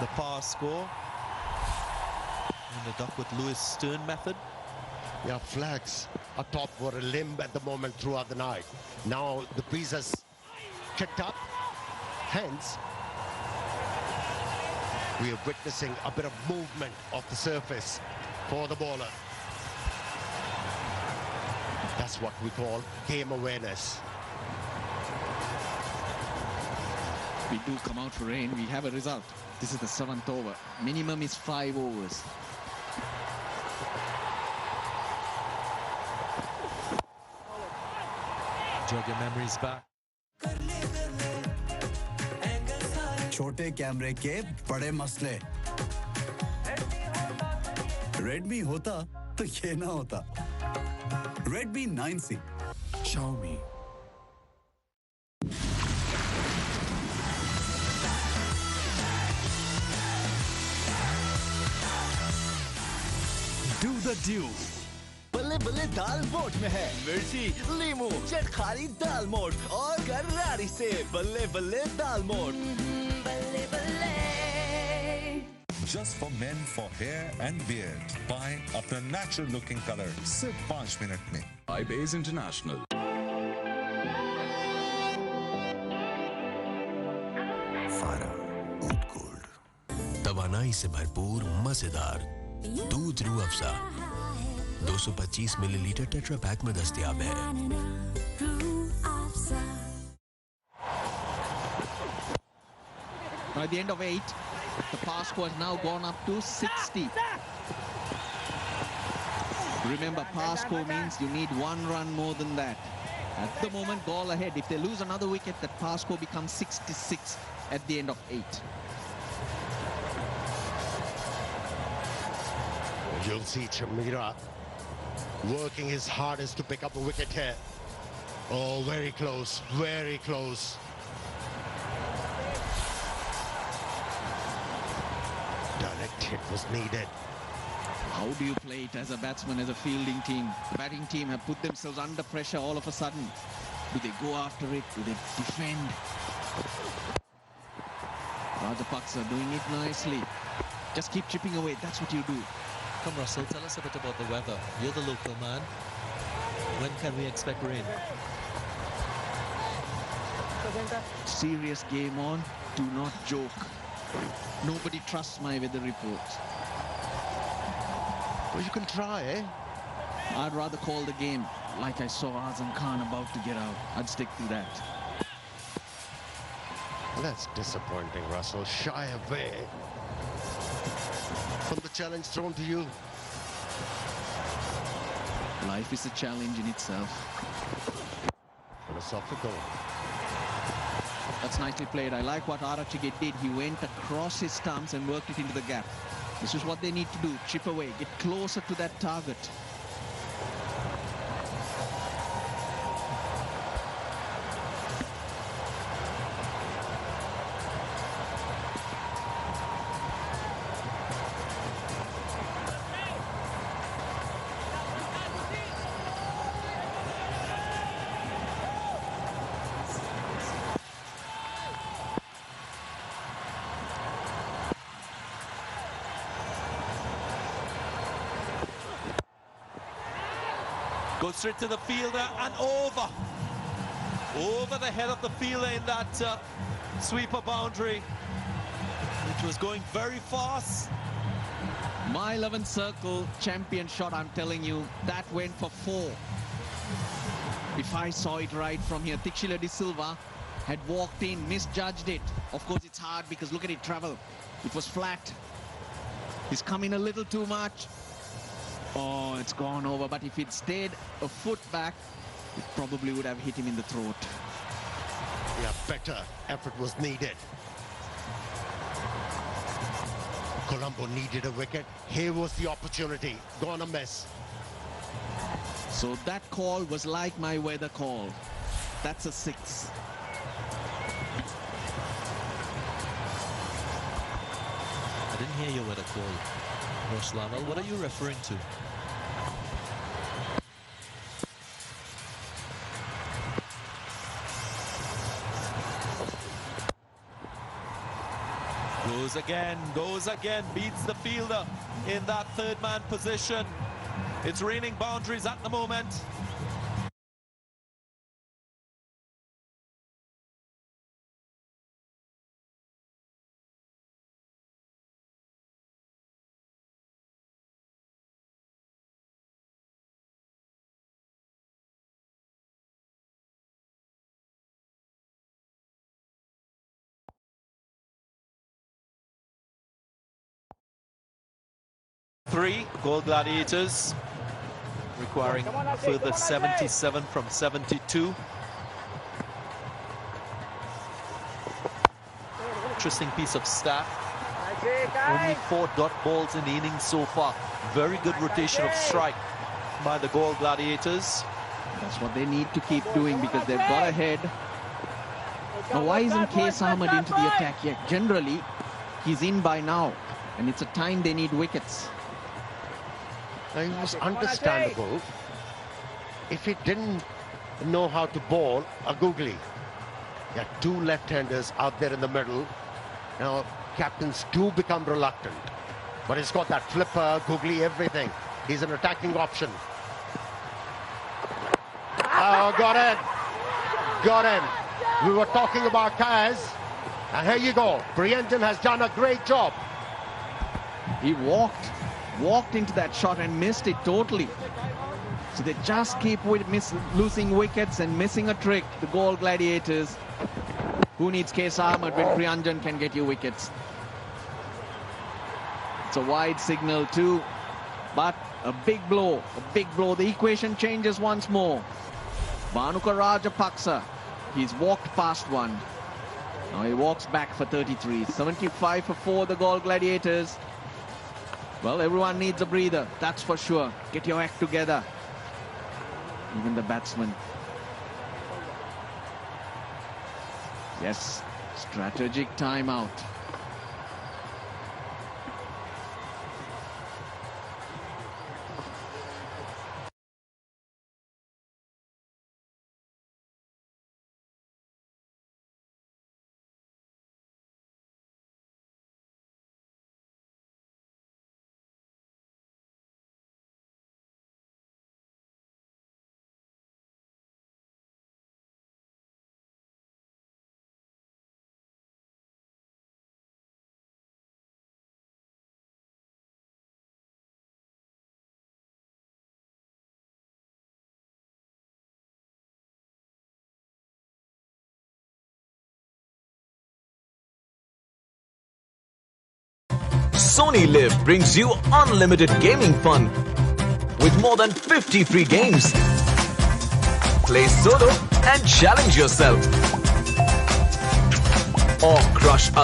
the pass score. And the Duckworth Lewis Stern method. Yeah, flags atop were a limb at the moment throughout the night. Now the breeze has kicked up. Hence, we are witnessing a bit of movement of the surface for the bowler. That's what we call game awareness. We do come out for rain, we have a result. This is the 7th over. Minimum is 5 overs. Jog your memories back. छोटे कैमरे के बड़े मसले Redmi होता तो ये ना होता Redmi 9C Xiaomi Do the do बल्ले बल्ले दाल मोठ में है मिर्ची लीमू चटखारी दाल मोठ और गरारी से बल्ले बल्ले दाल मोठ बल्ले बल्ले Just for men for hair and beard. Buy अपना natural looking color सिर्फ 5 मिनट में. iBase International. फारा ऊट गोल्ड तवानाई से भरपूर मजेदार दूध Rooh Afza 225 millilitre tetra pack में दस्तयाब है By the end of 8, the pass score has now gone up to 60. Remember, pass score means you need 1 run more than that. At the moment, Galle ahead. If they lose another wicket, that pass score becomes 66 at the end of 8. You'll see Chamira working his hardest to pick up a wicket here. Oh, very close, very close. Direct hit was needed. How do you play it as a batsman, as a fielding team? The batting team have put themselves under pressure all of a sudden. Do they go after it? Do they defend? Rajapaksa doing it nicely. Just keep chipping away. That's what you do. Come, Russell, tell us a bit about the weather. You're the local man. When can we expect rain? Serious game on. Do not joke. Nobody trusts my weather reports. Well, you can try, eh? I'd rather call the game like I saw Azam Khan about to get out. I'd stick to that. That's disappointing, Russell. Shy away from the challenge thrown to you. Life is a challenge in itself. Philosophical. That's nicely played. I like what Arachige did. He went across his stumps and worked it into the gap. This is what they need to do. Chip away. Get closer to that target. Goes straight to the fielder and over. over the head of the fielder in that sweeper boundary. It was going very fast. My 11th circle champion shot, I'm telling you, that went for 4. If I saw it right from here, Tixila De Silva had walked in, misjudged it. Of course, it's hard because look at it travel. It was flat. He's come in a little too much. Oh, it's gone over. But if it stayed a foot back, it probably would have hit him in the throat. Yeah, better effort was needed. Colombo needed a wicket. Here was the opportunity. Gone a miss. So that call was like my weather call. That's a 6. I didn't hear your weather call, Roslanal. What are you referring to? Goes again, beats the fielder in that third man position. It's raining boundaries at the moment. Three Galle Gladiators requiring a further 77 from 72. Interesting piece of stat. Only 4 dot balls in the innings so far. Very good rotation of strike by the Galle Gladiators. That's what they need to keep doing because they've got ahead. Now, why isn't Qais Ahmed into the attack yet? Generally, he's in by now, and it's a time they need wickets. It was understandable if he didn't know how to bowl a googly. There are 2 left-handers out there in the middle. Now, captains do become reluctant. But he's got that flipper, googly, everything. He's an attacking option. Oh, got him. Got him. We were talking about Qais. And here you go. Priyanjan has done a great job. He walked into that shot and missed it totally. So they just keep losing wickets and missing a trick, the Galle Gladiators. Who needs Qais Ahmed when Priyanjan can get you wickets? It's a wide signal too, but a big blow, The equation changes once more. Bhanuka Rajapaksa, he's walked past one. Now he walks back for 33. 75 for 4, the Galle Gladiators. Well, everyone needs a breather, that's for sure. Get your act together. Even the batsmen. Yes, strategic timeout. Sony Live brings you unlimited gaming fun with more than 50 free games. Play solo and challenge yourself, or crush other